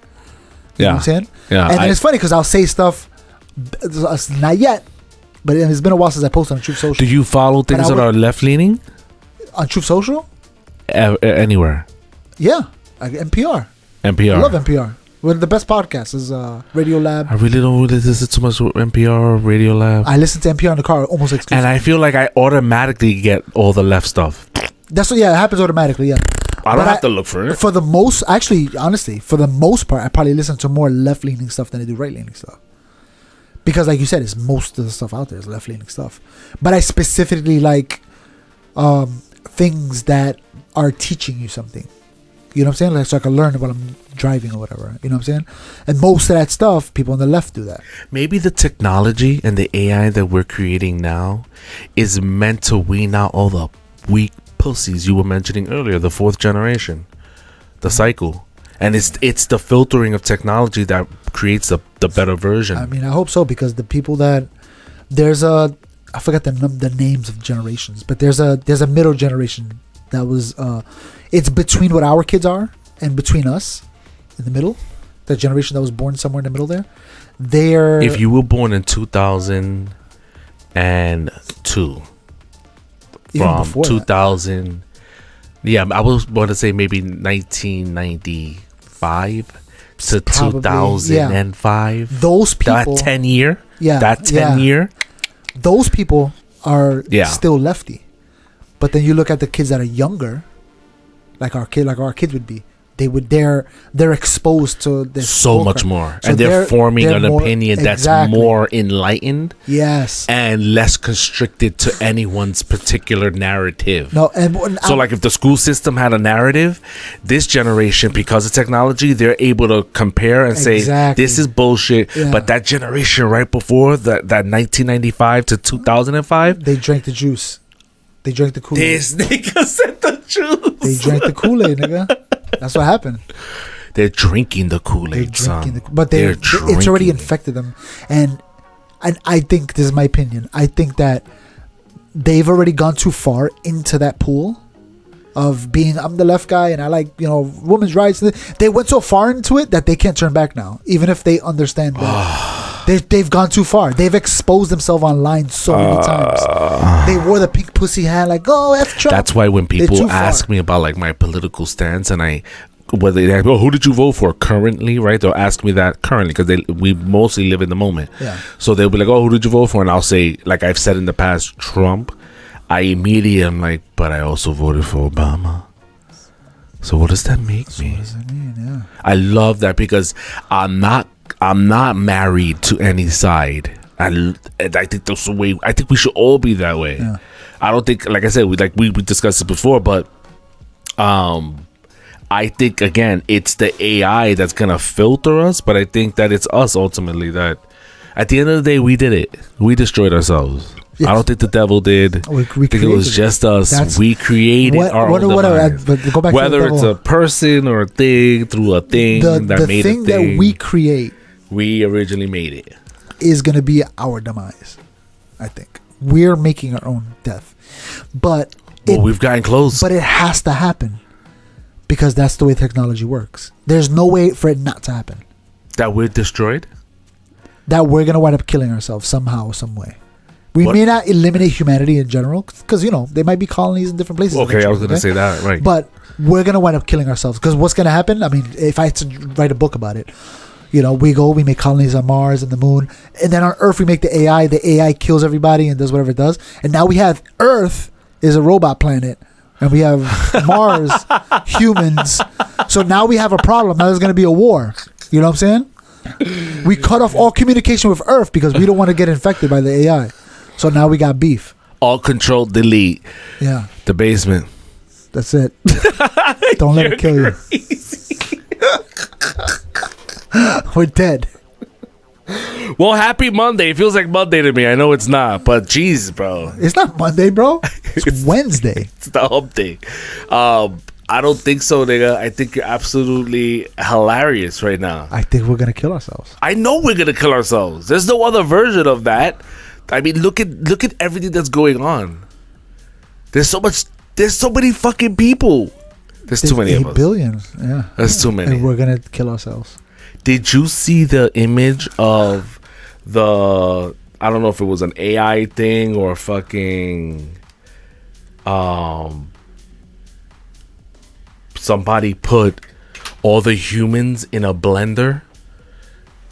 You know what I'm saying? Yeah. And then it's funny because I'll say stuff, not yet, but it's been a while since I posted on Truth Social. Do you follow things that are left leaning? On Truth Social? Anywhere. Yeah. NPR. NPR. I love NPR. Well, the best podcast is Radio Lab. I really don't really listen too much to NPR or Radio Lab. I listen to NPR in the car almost exclusively. And I feel like I automatically get all the left stuff. That's what, yeah, it happens automatically, yeah. I don't have to look for it. For the most, actually, honestly, for the most part, I probably listen to more left-leaning stuff than I do right-leaning stuff. Because like you said, it's most of the stuff out there is left-leaning stuff. But I specifically like things that are teaching you something. You know what I'm saying? Like, so I can learn while I'm driving or whatever. You know what I'm saying? And most of that stuff, people on the left do that. Maybe the technology and the AI that we're creating now is meant to wean out all the weak pussies you were mentioning earlier, the fourth generation, the cycle. And it's the filtering of technology that creates the better version. I mean, I hope so, because the people that I forgot the names of generations, but there's a middle generation that was it's between what our kids are and between us in the middle. That generation that was born somewhere in the middle there. If you were born in 2002, from 2000, yeah, I was going to say maybe 1995 to probably, 2005. Yeah. Those people, that 10 year, year, those people are still lefty. But then you look at the kids that are younger, like our kids would be. They're exposed to this so much more, so and they're forming an opinion that's more enlightened, yes, and less constricted to anyone's particular narrative. No, and so like if the school system had a narrative, this generation, because of technology, they're able to compare and say this is bullshit. Yeah. But that generation right before that 1995 to 2005, they drank the juice. They drank the Kool-Aid. This nigga said the juice. They drank the Kool-Aid, nigga. That's what happened. They're drinking the Kool-Aid, son. But it's already infected them. And I think, this is my opinion, I think that they've already gone too far into that pool of being, I'm the left guy and I like, women's rights. They went so far into it that they can't turn back now, even if they understand that. They've gone too far. They've exposed themselves online so many times. They wore the pink pussy hat like, oh, F Trump. That's why when people ask me about like my political stance and whether they ask, who did you vote for currently, right? They'll ask me that currently because we mostly live in the moment. Yeah. So they'll be like, who did you vote for? And I'll say, like I've said in the past, Trump. I immediately am like, but I also voted for Obama. So what does that make me? What does that mean? Yeah. I love that because I'm not married to any side. I think that's the way. I think we should all be that way. Yeah. I don't think, like I said, we discussed it before, but I think again it's the AI that's gonna filter us, but I think that it's us ultimately that at the end of the day we did it. We destroyed ourselves. Yes. I don't think the devil did. I think it was just us. We created our own demise. But go back whether to it's a person or a thing through a thing that made a thing. The thing that we create, we originally made it, is going to be our demise. I think we're making our own death, but we've gotten close. But it has to happen because that's the way technology works. There's no way for it not to happen. That we're destroyed. That we're going to wind up killing ourselves somehow, some way. We may not eliminate humanity in general because, there might be colonies in different places. Okay, I was going to say that, right. But we're going to wind up killing ourselves because what's going to happen? I mean, if I had to write a book about it, we make colonies on Mars and the moon. And then on Earth, we make the AI kills everybody and does whatever it does. And now we have Earth is a robot planet. And we have Mars, humans. So now we have a problem. Now there's going to be a war. You know what I'm saying? We cut off all communication with Earth because we don't want to get infected by the AI. So now we got beef. All control, delete. Yeah. The basement. That's it. Don't let it kill you. We're dead. Well, happy Monday. It feels like Monday to me. I know it's not, but jeez, bro. It's not Monday, bro. It's Wednesday. It's the hump day. I don't think so, nigga. I think you're absolutely hilarious right now. I think we're going to kill ourselves. I know we're going to kill ourselves. There's no other version of that. I mean, look at everything that's going on. There's so many fucking people. There's too many of 8 us. billion. Yeah. That's too many. And we're gonna kill ourselves. Did you see the image of the? I don't know if it was an AI thing or fucking. Somebody put all the humans in a blender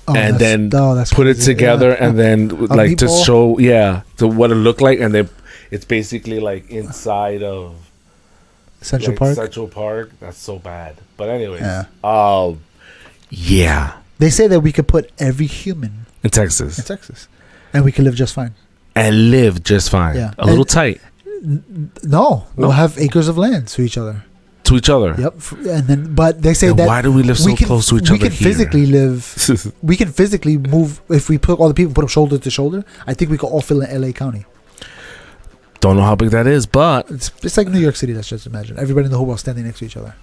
and then that's put it crazy. together Yeah. and then like to meatball? show to what it looked like, and then it's basically like inside of Central like, Park. Central Park. That's so bad. But anyways, Yeah. yeah, They say that we could put every human in Texas in Texas, and we could live just fine. and live just fine. Yeah. A little And- tight No, we'll have acres of land to each other. to each other. Yep. And then, but they say Then that why do we live so close to each we other can here? physically live. We can physically move if we put all the people put them shoulder to shoulder. I think we could all fill in LA County. Don't know how big that is, but It's like New York City. Let's just imagine everybody in the whole world standing next to each other.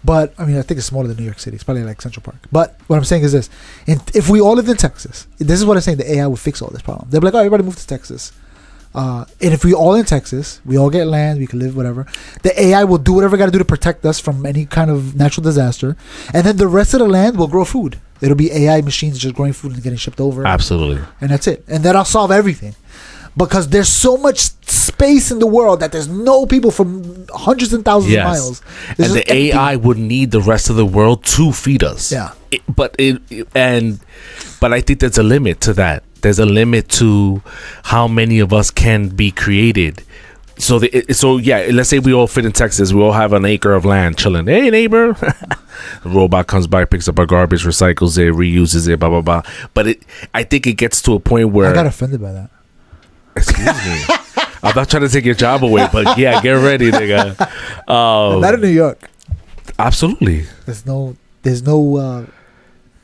But I mean, I think it's smaller than New York City. It's probably like Central Park. But what I'm saying is this: if we all lived in Texas, this is what I'm saying. The AI would fix all this problem. They'd be like, "Oh, everybody move to Texas." And if we all in Texas, we all get land, we can live whatever. The AI will do whatever got to do to protect us from any kind of natural disaster, and then the rest of the land will grow food. It'll be AI machines just growing food and getting shipped over. absolutely. And that's it. And that'll solve everything. Because there's so much space in the world that there's no people from hundreds and thousands of miles. And It's the just empty. AI would need the rest of the world to feed us. Yeah. But I think there's a limit to that. There's a limit to how many of us can be created. So let's say we all fit in Texas. We all have an acre of land chilling. Hey, neighbor. The robot comes by, picks up our garbage, recycles it, reuses it, blah, blah, blah. But I think it gets to a point where... I got offended by that. Excuse me. I'm not trying to take your job away, but yeah, get ready, nigga. Not in New York. Absolutely. There's no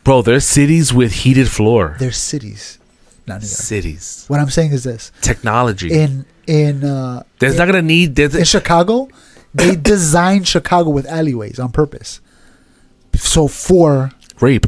Bro, there's cities with heated floor. there's cities. Not New York. Cities. What I'm saying is this. Technology. In There's not going to need... in Chicago, they designed Chicago with alleyways on purpose. So for Rape.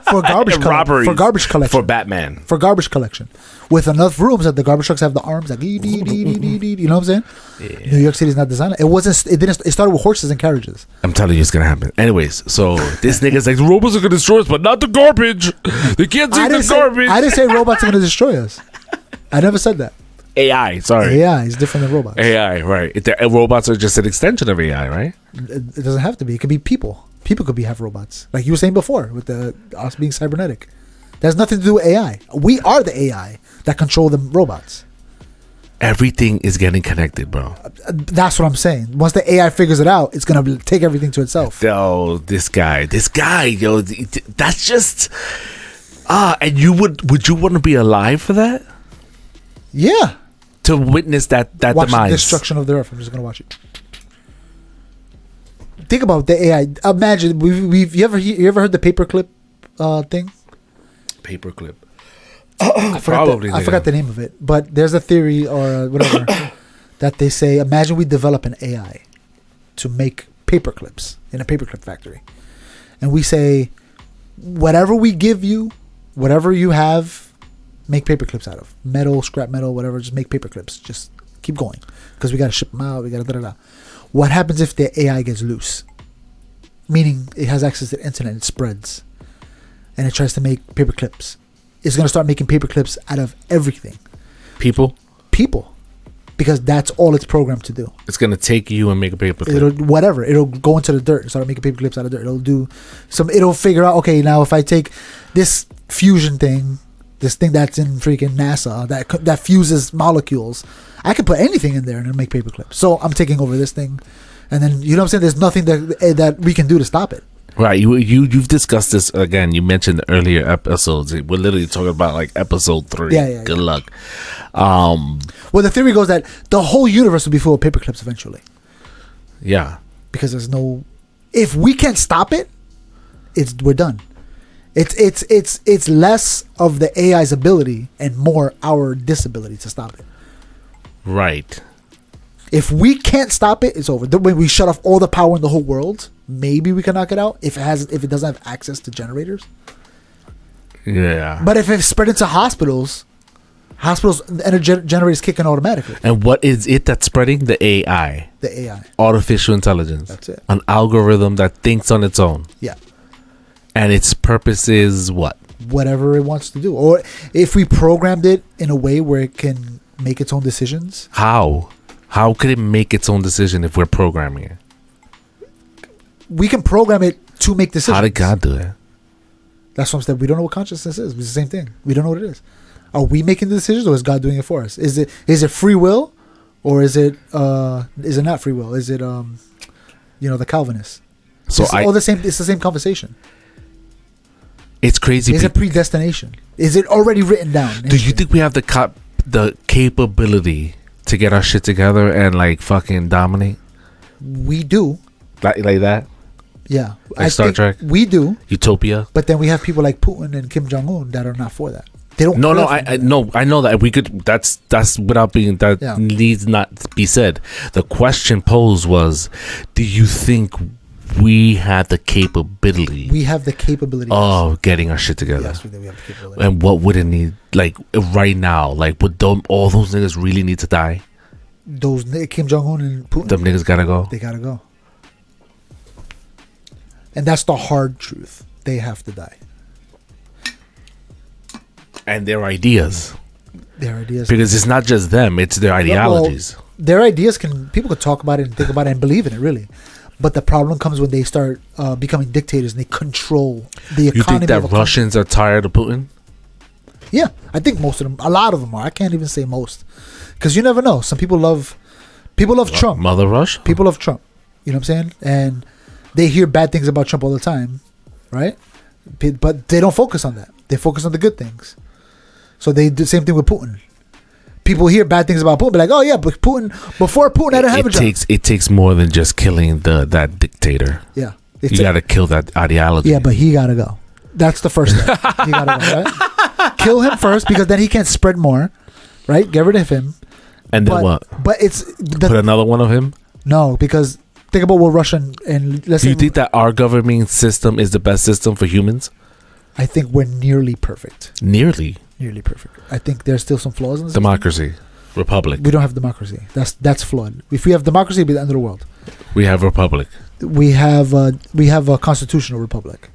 garbage Robberies. for garbage collection. For Batman. For garbage collection, with enough rooms that the garbage trucks have the arms like you know what I'm saying? Yeah. New York City is not designed. It started with horses and carriages. I'm telling you, it's going to happen. Anyways, so this nigga's like, the robots are going to destroy us, but not the garbage. They can't take the garbage. I didn't say robots are going to destroy us. I never said that. AI, sorry. AI is different than robots. AI, right. Robots are just an extension of AI, right? It doesn't have to be. It could be people. People could have robots, like you were saying before, with us being cybernetic. That has nothing to do with AI. We are the AI that control the robots. Everything is getting connected, bro. That's what I'm saying. Once the AI figures it out, it's gonna take everything to itself. Oh, this guy, yo, that's just and would you want to be alive for that? Yeah. To witness that Watch the demise. destruction of the earth. I'm just gonna watch it. Think about the AI. Imagine you ever heard the paperclip thing? Paperclip. I forgot the name of it, but there's a theory or whatever that they say. Imagine we develop an AI to make paperclips in a paperclip factory, and we say, whatever we give you, whatever you have, make paperclips out of metal, scrap metal, whatever. Just make paperclips. Just keep going because we got to ship them out. We got to da da da. What happens if the AI gets loose? Meaning it has access to the internet, it spreads, and it tries to make paper clips. It's going to start making paper clips out of everything. People. Because that's all it's programmed to do. It's going to take you and make a paper clip. It'll go into the dirt and start making paper clips out of dirt. It'll figure out, okay, now if I take this fusion thing, this thing that's in freaking NASA that fuses molecules, I can put anything in there and it'll make paper clips. So I'm taking over this thing, and then you know what I'm saying. There's nothing that we can do to stop it. Right. You've discussed this again. You mentioned the earlier episodes. We're literally talking about like episode 3. Yeah. Good luck. Well, the theory goes that the whole universe will be full of paper clips eventually. Yeah. Because if we can't stop it, we're done. It's less of the AI's ability and more our disability to stop it. Right. If we can't stop it, it's over. When we shut off all the power in the whole world, maybe we can knock it out if it doesn't have access to generators. Yeah. But if it's spread into hospitals, Hospitals, energy generators kick in automatically. And what is it that's spreading? The AI. The AI. Artificial intelligence. That's it. An algorithm that thinks on its own. Yeah. And its purpose is what? Whatever it wants to do. Or if we programmed it in a way where it can make its own decisions. How? How could it make its own decision if we're programming it? We can program it to make decisions. How did God do it? That's what I'm saying. We don't know what consciousness is. It's the same thing. We don't know what it is. Are we making the decisions, or is God doing it for us? Is it free will, or is it not free will? Is it the Calvinists? So It's all the same. It's the same conversation. It's crazy. Is it predestination? Is it already written down? Do you think we have the capability to get our shit together and like fucking dominate we do? like that? Yeah, Like Star think Trek? We do, Utopia? but then we have people like Putin and Kim Jong Un that are not for that. They don't. No, care for I that. no, I know that we could. That's without being that Yeah. needs not to be said. The question posed was, do you think we have the capability We have the capability. of getting our shit together? Yes, we have the capability. And what would it need? Like right now, like would all those niggas really need to die? Those Kim Jong Un and Putin, Them niggas gotta go. they gotta go. And that's the hard truth. They have to die. And their ideas, Their ideas. because it's not just them; it's their ideologies. Their ideas people could talk about it and think about it and believe in it, really. But the problem comes when they start becoming dictators and they control the economy. You think that of a country. Russians are tired of Putin? Yeah, I think most of them, a lot of them are. I can't even say most, because you never know. Some people love Trump. Mother Russia? People love Trump. You know what I'm saying? And they hear bad things about Trump all the time, right? But they don't focus on that. They focus on the good things. So they do the same thing with Putin. People hear bad things about Putin, be like, "Oh yeah, but before Putin, I didn't have a job." It takes more than just killing that dictator. Yeah, You got to kill that ideology. Yeah, but he gotta go. That's the first step. He gotta go, right? Kill him first, because then he can't spread more, right? Get rid of him. And then But what? But it's Put another one of him? no, because think about what Russian and let's Do say you think that our government system is the best system for humans? I think we're nearly perfect. Nearly. Nearly perfect. I think there's still some flaws in the system. Democracy. Republic. We don't have democracy. That's flawed. If we have democracy, it'd be the end of the world. We have republic. We have a constitutional republic.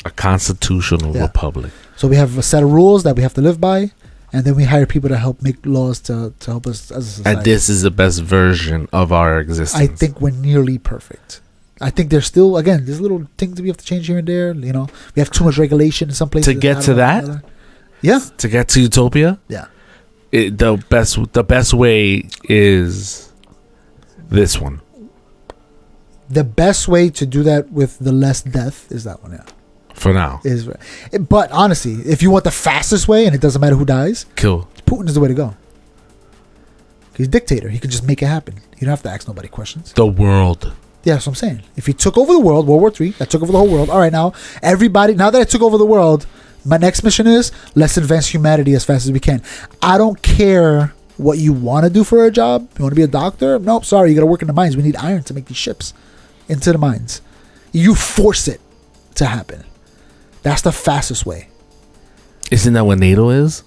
A constitutional Yeah. republic. So we have a set of rules that we have to live by, and then we hire people to help make laws to help us as a society. And this is the best version of our existence. I think we're nearly perfect. I think there's still, again, there's little things we have to change here and there. You know, we have too much regulation in some places. To get not to enough in that? other. Yeah. To get to utopia, Yeah. the best way is this one. The best way to do that with the less death is that one, yeah. For now. But honestly, if you want the fastest way and it doesn't matter who dies, Kill. Putin is the way to go. He's a dictator. He can just make it happen. You don't have to ask nobody questions. The world. Yeah, that's what I'm saying. If he took over the world, World War III, I took over the whole world. All right, now that I took over the world, my next mission is let's advance humanity as fast as we can. I don't care what you want to do for a job. You want to be a doctor? Nope, sorry, you got to work in the mines. We need iron to make these ships into the mines. You force it to happen. That's the fastest way. Isn't that what NATO is?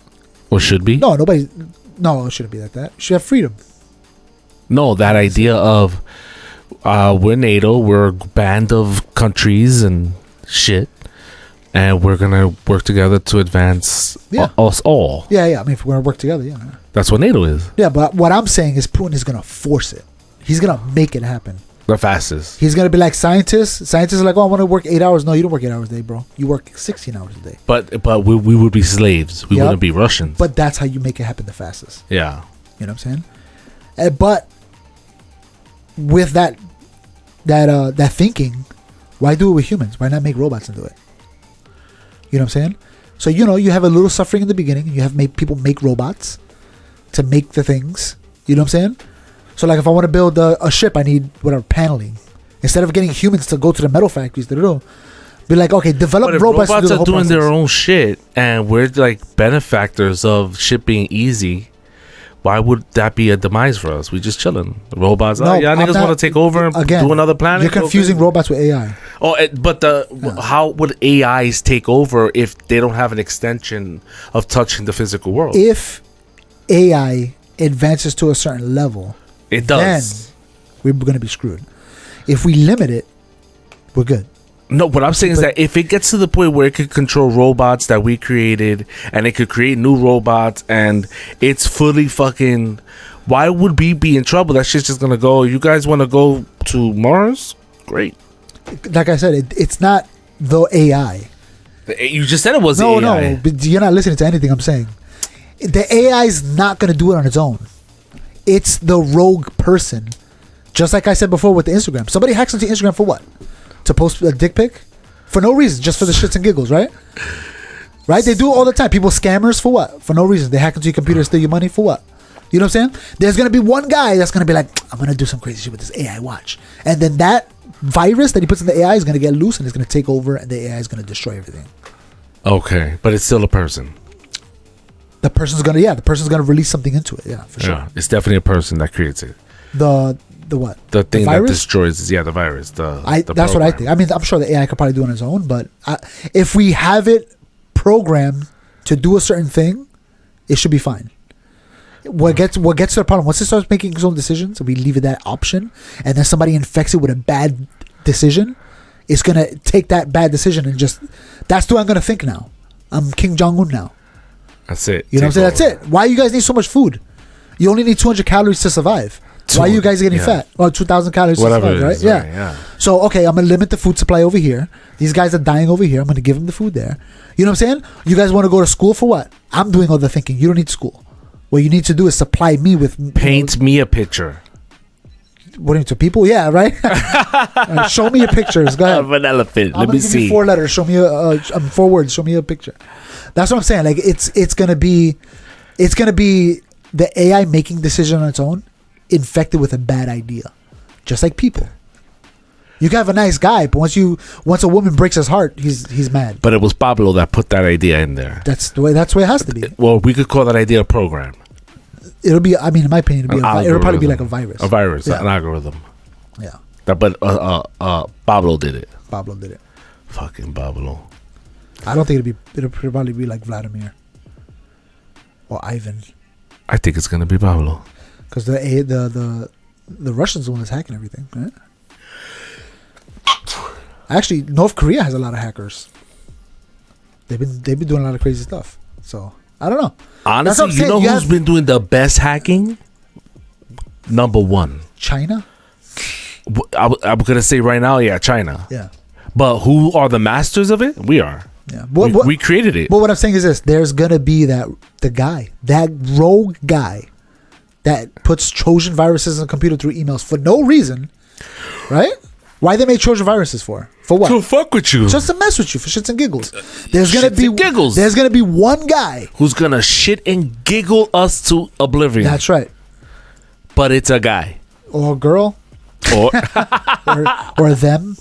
Or should be? No, it shouldn't be like that. You should have freedom. No, that idea of we're NATO, we're a band of countries and shit, and we're gonna work together to advance us all. Yeah. I mean, if we're going to work together, yeah. That's what NATO is. Yeah, but what I'm saying is Putin is going to force it. He's going to make it happen. The fastest. He's He's going to be like scientists. Scientists are like, oh, I want to work 8 hours. No, you don't work 8 hours a day, bro. You work 16 hours a day. But we would be slaves. We Yep. wouldn't be Russians. But that's how you make it happen the fastest. yeah. You know what I'm saying? But with that thinking, why do it with humans? Why not make robots and do it? You know what I'm saying? So, you have a little suffering in the beginning. You have people make robots to make the things. You know what I'm saying? So, like, if I want to build a ship, I need whatever paneling. Instead of getting humans to go to the metal factories to do, be like, okay, develop But if robots. robots to do the are whole doing their process. own shit, and we're like benefactors of shit being easy, why would that be a demise for us? We just chilling. The robots, No, y'all I'm niggas not- want to take over and again, do another planet? You're confusing Okay. robots with AI. Oh, but how would AIs take over if they don't have an extension of touching the physical world? If AI advances to a certain level, It does. we're going to be screwed. If we limit it, we're good. No, what I'm saying is that if it gets to the point where it could control robots that we created, and it could create new robots, and it's fully fucking, why would we be in trouble? That shit's just gonna go. You guys want to go to Mars? Great. Like I said, it's not the AI. You just said it was No, AI. no, but you're not listening to anything I'm saying. The AI is not going to do it on its own. It's the rogue person. Just like I said before with the Instagram. Somebody hacks into Instagram for what? To post a dick pic? For no reason, just for the shits and giggles, right? Right? They do it all the time. People scammers for what? For no reason. They hack into your computer and steal your money for what? You know what I'm saying? There's going to be one guy that's going to be like, I'm going to do some crazy shit with this AI watch. And then that virus that he puts in the AI is going to get loose and it's going to take over and the AI is going to destroy everything. Okay, but it's still a person. The person's going to release something into it. Yeah, for sure. Yeah, it's definitely a person that creates it. The what? The thing that virus? destroys, the virus. The that's what I program. think. I mean, I'm sure the AI could probably do it on its own, but if we have it programmed to do a certain thing, it should be fine. What gets to the problem, once it starts making its own decisions, we leave it that option, and then somebody infects it with a bad decision, it's gonna take that bad decision and just, that's the way I'm gonna think now. I'm King Jong-un now. That's it. You know what I'm saying? That's it. Why you guys need so much food? You only need 200 calories to survive. Why are you guys getting fat? Or 2,000 calories Whatever to survive, it is, right? yeah. So, okay, I'm going to limit the food supply over here. These guys are dying over here. I'm going to give them the food there. You know what I'm saying? You guys want to go to school for what? I'm doing all the thinking. You don't need school. What you need to do is supply me with... Paint me a picture. What do you mean, to people? Yeah, right? Show me your pictures. Go ahead. Of an elephant. I'm Let gonna me give see. you 4 letters. Show me 4 words. Show me a picture. That's what I'm saying. Like it's gonna be the AI making decision on its own, infected with a bad idea, just like people. You can have a nice guy, but once a woman breaks his heart, he's mad. But it was Pablo that put that idea in there. That's the way it has to be. Well, we could call that idea a program. It'll be. I mean, in my opinion, it'll probably be algorithm. like a virus. A virus, Yeah. an algorithm. Yeah. But Pablo did it. Pablo did it. Fucking Pablo. I don't think it'll probably be like Vladimir or Ivan, I think it's gonna be Pablo. because the Russians the one that's hacking everything, right? Actually, North Korea has a lot of hackers. They've been doing a lot of crazy stuff. So I don't know. That's what Honestly, I'm you saying. know You who's have- been doing the best hacking? Number one. China? I'm gonna say right now, yeah, China. Yeah. But who are the masters of it? We are. Yeah. We created it. But what I'm saying is this: there's gonna be that rogue guy that puts Trojan viruses in a computer through emails for no reason, right? Why they made Trojan viruses for? For what? To fuck with you. Just to mess with you for shits and giggles. There's gonna Shits be and giggles. There's gonna be one guy. Who's gonna shit and giggle us to oblivion? That's right. But it's a guy. Or a girl, Or or them,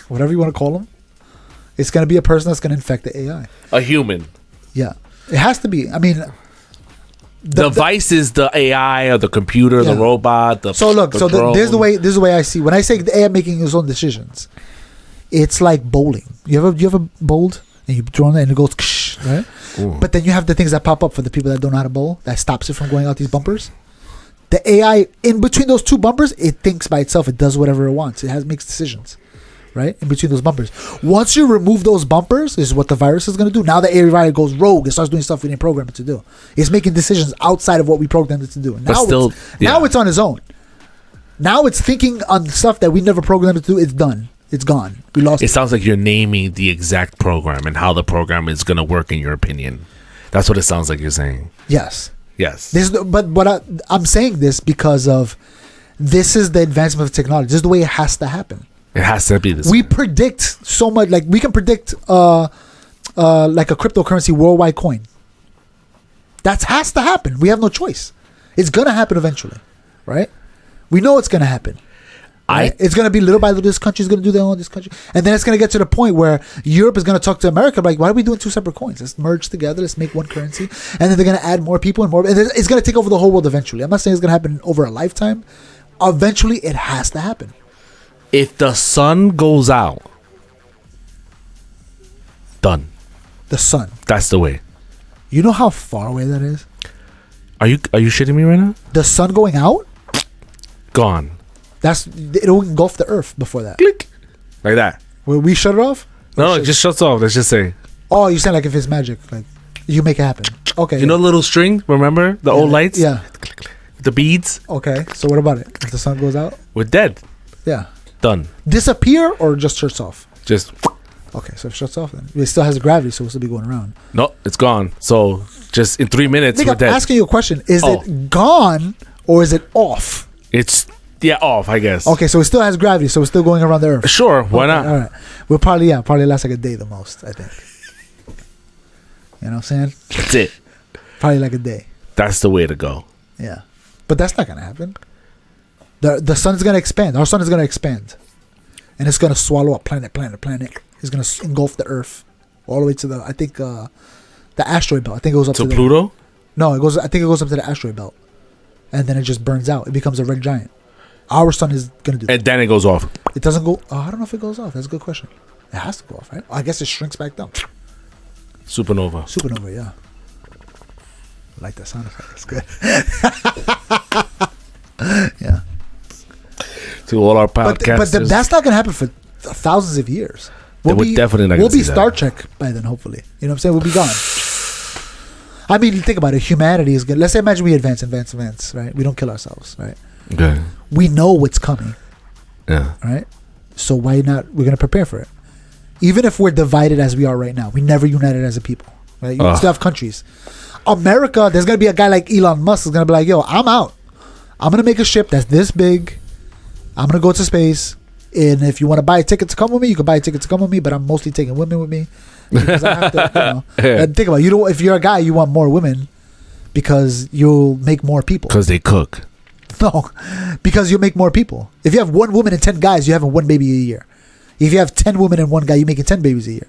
whatever you want to call them. It's gonna be a person that's gonna infect the AI. a human. Yeah, it has to be. I mean, The device is the AI or the computer, the Yeah. robot. so look. So drone. this is the way I see. When I say the AI making its own decisions, it's like bowling. You ever bowled and you throw it and it goes, right? Ooh. But then you have the things that pop up for the people that don't know how to bowl. That stops it from going out these bumpers. The AI in between those two bumpers, it thinks by itself. It does whatever it wants. It makes decisions, right? In between those bumpers. Once you remove those bumpers, this is what the virus is going to do. Now the AI goes rogue. It starts doing stuff we didn't program it to do. It's making decisions outside of what we programmed it to do. But still, now it's on its own. Now it's thinking on stuff that we never programmed it to do. It's done. It's gone. We lost It it. sounds like you're naming the exact program and how the program is going to work in your opinion. That's what it sounds like you're saying. Yes. Yes. But I'm saying this because of this is the advancement of technology. This is the way it has to happen. It has to be this. We predict so much. Like we can predict like a cryptocurrency worldwide coin. That has to happen. We have no choice. It's gonna happen eventually, right? We know it's gonna happen. Right? It's gonna be little by little. This country's gonna do their own. This country, and then it's gonna get to the point where Europe is gonna talk to America like, "Why are we doing two separate coins? Let's merge together. Let's make one currency." And then they're gonna add more people and more. And it's gonna take over the whole world eventually. I'm not saying it's gonna happen over a lifetime. Eventually, it has to happen. If the sun goes out, done. The sun. That's the way. You know how far away that is? Are you shitting me right now? The sun going out, Gone. it'll engulf the earth before that. Click. Like that. Will we shut it off? No, it just shuts off. Let's just say. Oh, you sound like if it's magic, like you make it happen. Okay. You know the little string? Remember the old lights? Yeah. The beads? Okay. So what about it? If the sun goes out? We're dead. Yeah. Done. Disappear or just shuts off? Just Okay, so if it shuts off, then it still has gravity, so it'll still be going around. no, it's gone. So just in 3 minutes, I think we're I'm dead. asking you a question. Is it gone or is it off? It's off, I guess. Okay, so it still has gravity, so it's still going around the earth. Sure, why not? All right. We'll probably last like a day the most, I think. You know what I'm saying? That's it. Probably like a day. That's the way to go. Yeah. But that's not gonna happen. The sun's gonna expand. Our sun is gonna expand. And it's gonna swallow up planet. It's gonna engulf the earth all the way to the the asteroid belt. I think it goes up To to Pluto? No, I think it goes up to the asteroid belt. And then it just burns out. It becomes a red giant. Our sun is gonna do that. And then it goes off. It doesn't go. Oh, I don't know if it goes off. That's a good question. It has to go off, right? I guess it shrinks back down. Supernova. Supernova, yeah. I like that sound effect. That's good. Yeah. To all our But podcasters. that's not gonna happen for thousands of years. We're definitely not gonna We'll be see that. Star Trek by then, hopefully. You know what I'm saying? We'll be gone. I mean, think about it. Humanity is good. Let's say, imagine we advance, right? We don't kill ourselves, right? Okay. We know what's coming, Yeah. right? So why not? We're gonna prepare for it. Even if we're divided as we are right now, we never united as a people. Right? You still have countries. America, there's gonna be a guy like Elon Musk is gonna be like, "Yo, I'm out. I'm gonna make a ship that's this big. I'm gonna go to space, and if you want to buy a ticket to come with me, you can buy a ticket to come with me. But I'm mostly taking women with me because I have to. You know, Yeah. and think about it, if you're a guy, you want more women because you'll make more people. Because they cook. No, because you'll make more people. If you have one woman and 10 guys, you're having one baby a year. If you have 10 women and one guy, you're making 10 babies a year.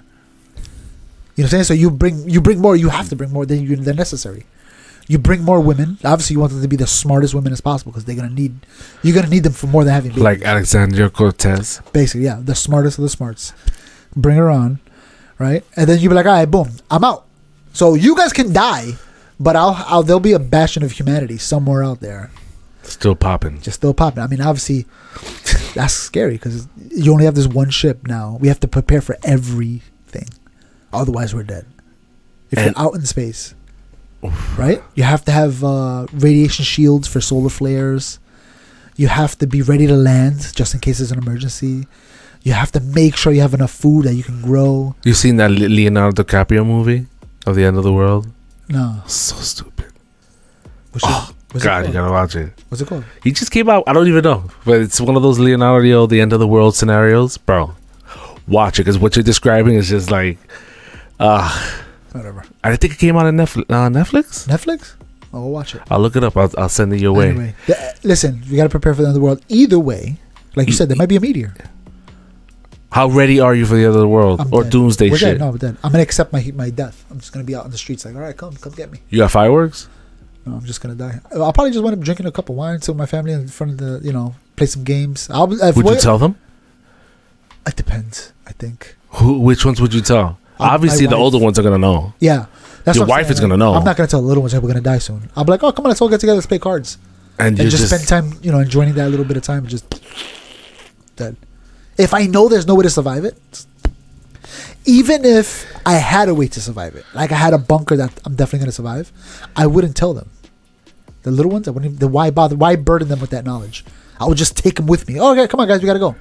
You know what I'm saying? So you bring more. You have to bring more than necessary. You bring more women. Obviously, you want them to be the smartest women as possible because you're gonna need them for more than having babies. Like Alexandria Cortez. Basically, yeah, the smartest of the smarts. Bring her on, right? And then you be like, all right, boom, I'm out. So you guys can die, but there'll be a bastion of humanity somewhere out there. Still popping. Just still popping. I mean, obviously, that's scary because you only have this one ship now. We have to prepare for everything. Otherwise, we're dead. If you're out in space, right? You have to have radiation shields for solar flares. You have to be ready to land just in case there's an emergency. You have to make sure you have enough food that you can grow. You seen that Leonardo DiCaprio movie of the end of the world? No. So stupid. What's it God, you called? gotta watch it. What's it called? He just came out. I don't even know, but it's one of those Leonardo the end of the world scenarios, bro. Watch it because what you're describing is just like, Whatever. I think it came out on Netflix. Netflix? Oh, we'll watch it. I'll look it up. I'll send it your way. Anyway, listen, you got to prepare for the end of the world. Either way, like you said, there might be a meteor. How ready are you for the end of the world I'm or dead. doomsday We're shit? dead. No, we're dead. I'm gonna accept my death. I'm just gonna be out on the streets like, all right, come get me. You got fireworks? No, I'm just gonna die. I'll probably just wind up drinking a cup of wine with my family in front of the, play some games. Would you tell them? It depends. I think. Which ones would you tell? Obviously, the wife. older ones are gonna know. Yeah, that's Your what I'm wife saying. is gonna know. I'm not gonna tell the little ones that we're gonna die soon. I'll be like, oh, come on, let's all get together, let's play cards, And and you just spend time, enjoying that little bit of time. Just dead. If I know there's no way to survive it, even if I had a way to survive it, like I had a bunker that I'm definitely gonna survive, I wouldn't tell them. The little ones, I wouldn't. Why bother? Why burden them with that knowledge? I would just take them with me. Oh, okay, come on, guys, we gotta go.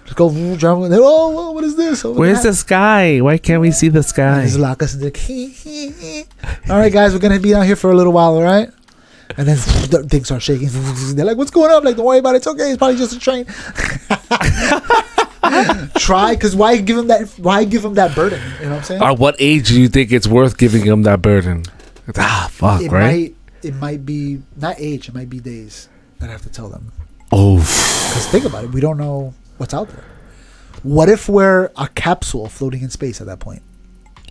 Let's go. Oh, what is this? Where's the sky? Why can't we see the sky? Just lock us into the. All right, guys, we're gonna be out here for a little while. All right. And then things start shaking. They're like, "What's going on?" Like, don't worry about it. It's okay. It's probably just a train. Try, because why give him that? Why give him that burden? You know what I'm saying? At what age do you think it's worth giving him that burden? Fuck, it right? might be not age. It might be days that I have to tell them. Oh, Because think about it. We don't know what's out there. What if we're a capsule floating in space at that point?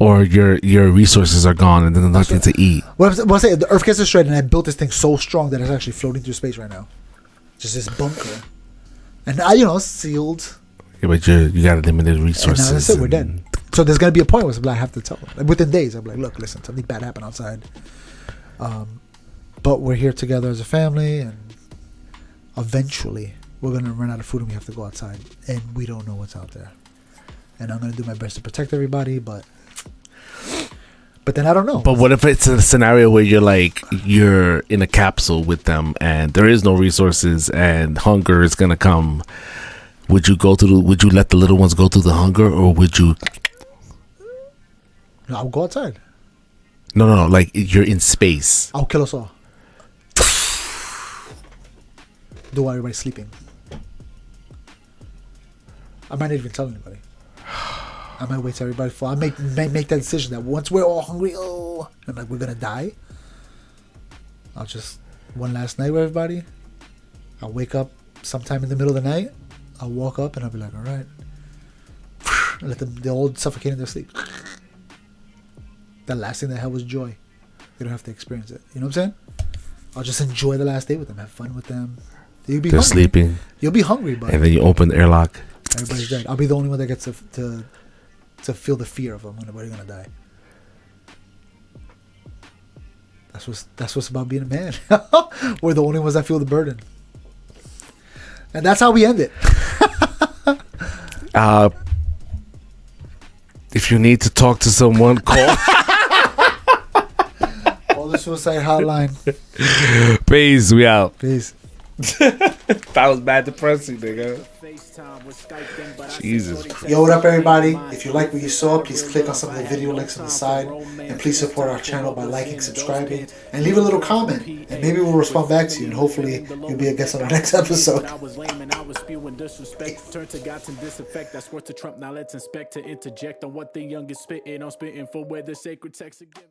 or your resources are gone and there's nothing to eat. What I'm saying, the Earth gets destroyed, and I built this thing so strong that it's actually floating through space right now. Just this bunker, and sealed. Yeah, but you got limited And resources. now that's it. We're dead. So there's gonna be a point where I have to tell them. Like within days, I'm like, look, listen, something bad happened outside. But we're here together as a family, and eventually we're gonna run out of food and we have to go outside, and we don't know what's out there. And I'm gonna do my best to protect everybody, but then I don't know. But what if it's a scenario where you're in a capsule with them and there is no resources and hunger is gonna come? Would you let the little ones go through the hunger, or would you? No, I'll go outside. No. Like you're in space. I'll kill us all. Do while everybody's sleeping. I might not even tell anybody. I might wait till everybody fall. I make that decision that once we're all hungry, I'm like, we're gonna die. I'll just one last night with everybody. I'll wake up sometime in the middle of the night. I'll walk up and I'll be like, all right. Let them, they all suffocate in their sleep. The last thing they had was joy. You don't have to experience it. You know what I'm saying? I'll just enjoy the last day with them, have fun with them. They're hungry. Sleeping. You'll be hungry, but and then you open the airlock. Everybody's dead. I'll be the only one that gets to feel the fear of them when they're gonna die. That's what's about being a man. We're the only ones that feel the burden, and that's how we end it. If you need to talk to someone, call. Call the suicide hotline. Peace. We out. Peace. That was bad depressing, nigga. Jesus. Yo, what up, everybody? If you like what you saw, please click on some of the video links on the side, and please support our channel by liking, subscribing, and leave a little comment, and maybe we'll respond back to you, and hopefully you'll be a guest on our next episode. I was lame and I was spewing disrespect. Turn to God and disinfect. That's worth to Trump. Now let's inspect to interject on what the youngest spitting. I'm spitting for where the sacred texts are given.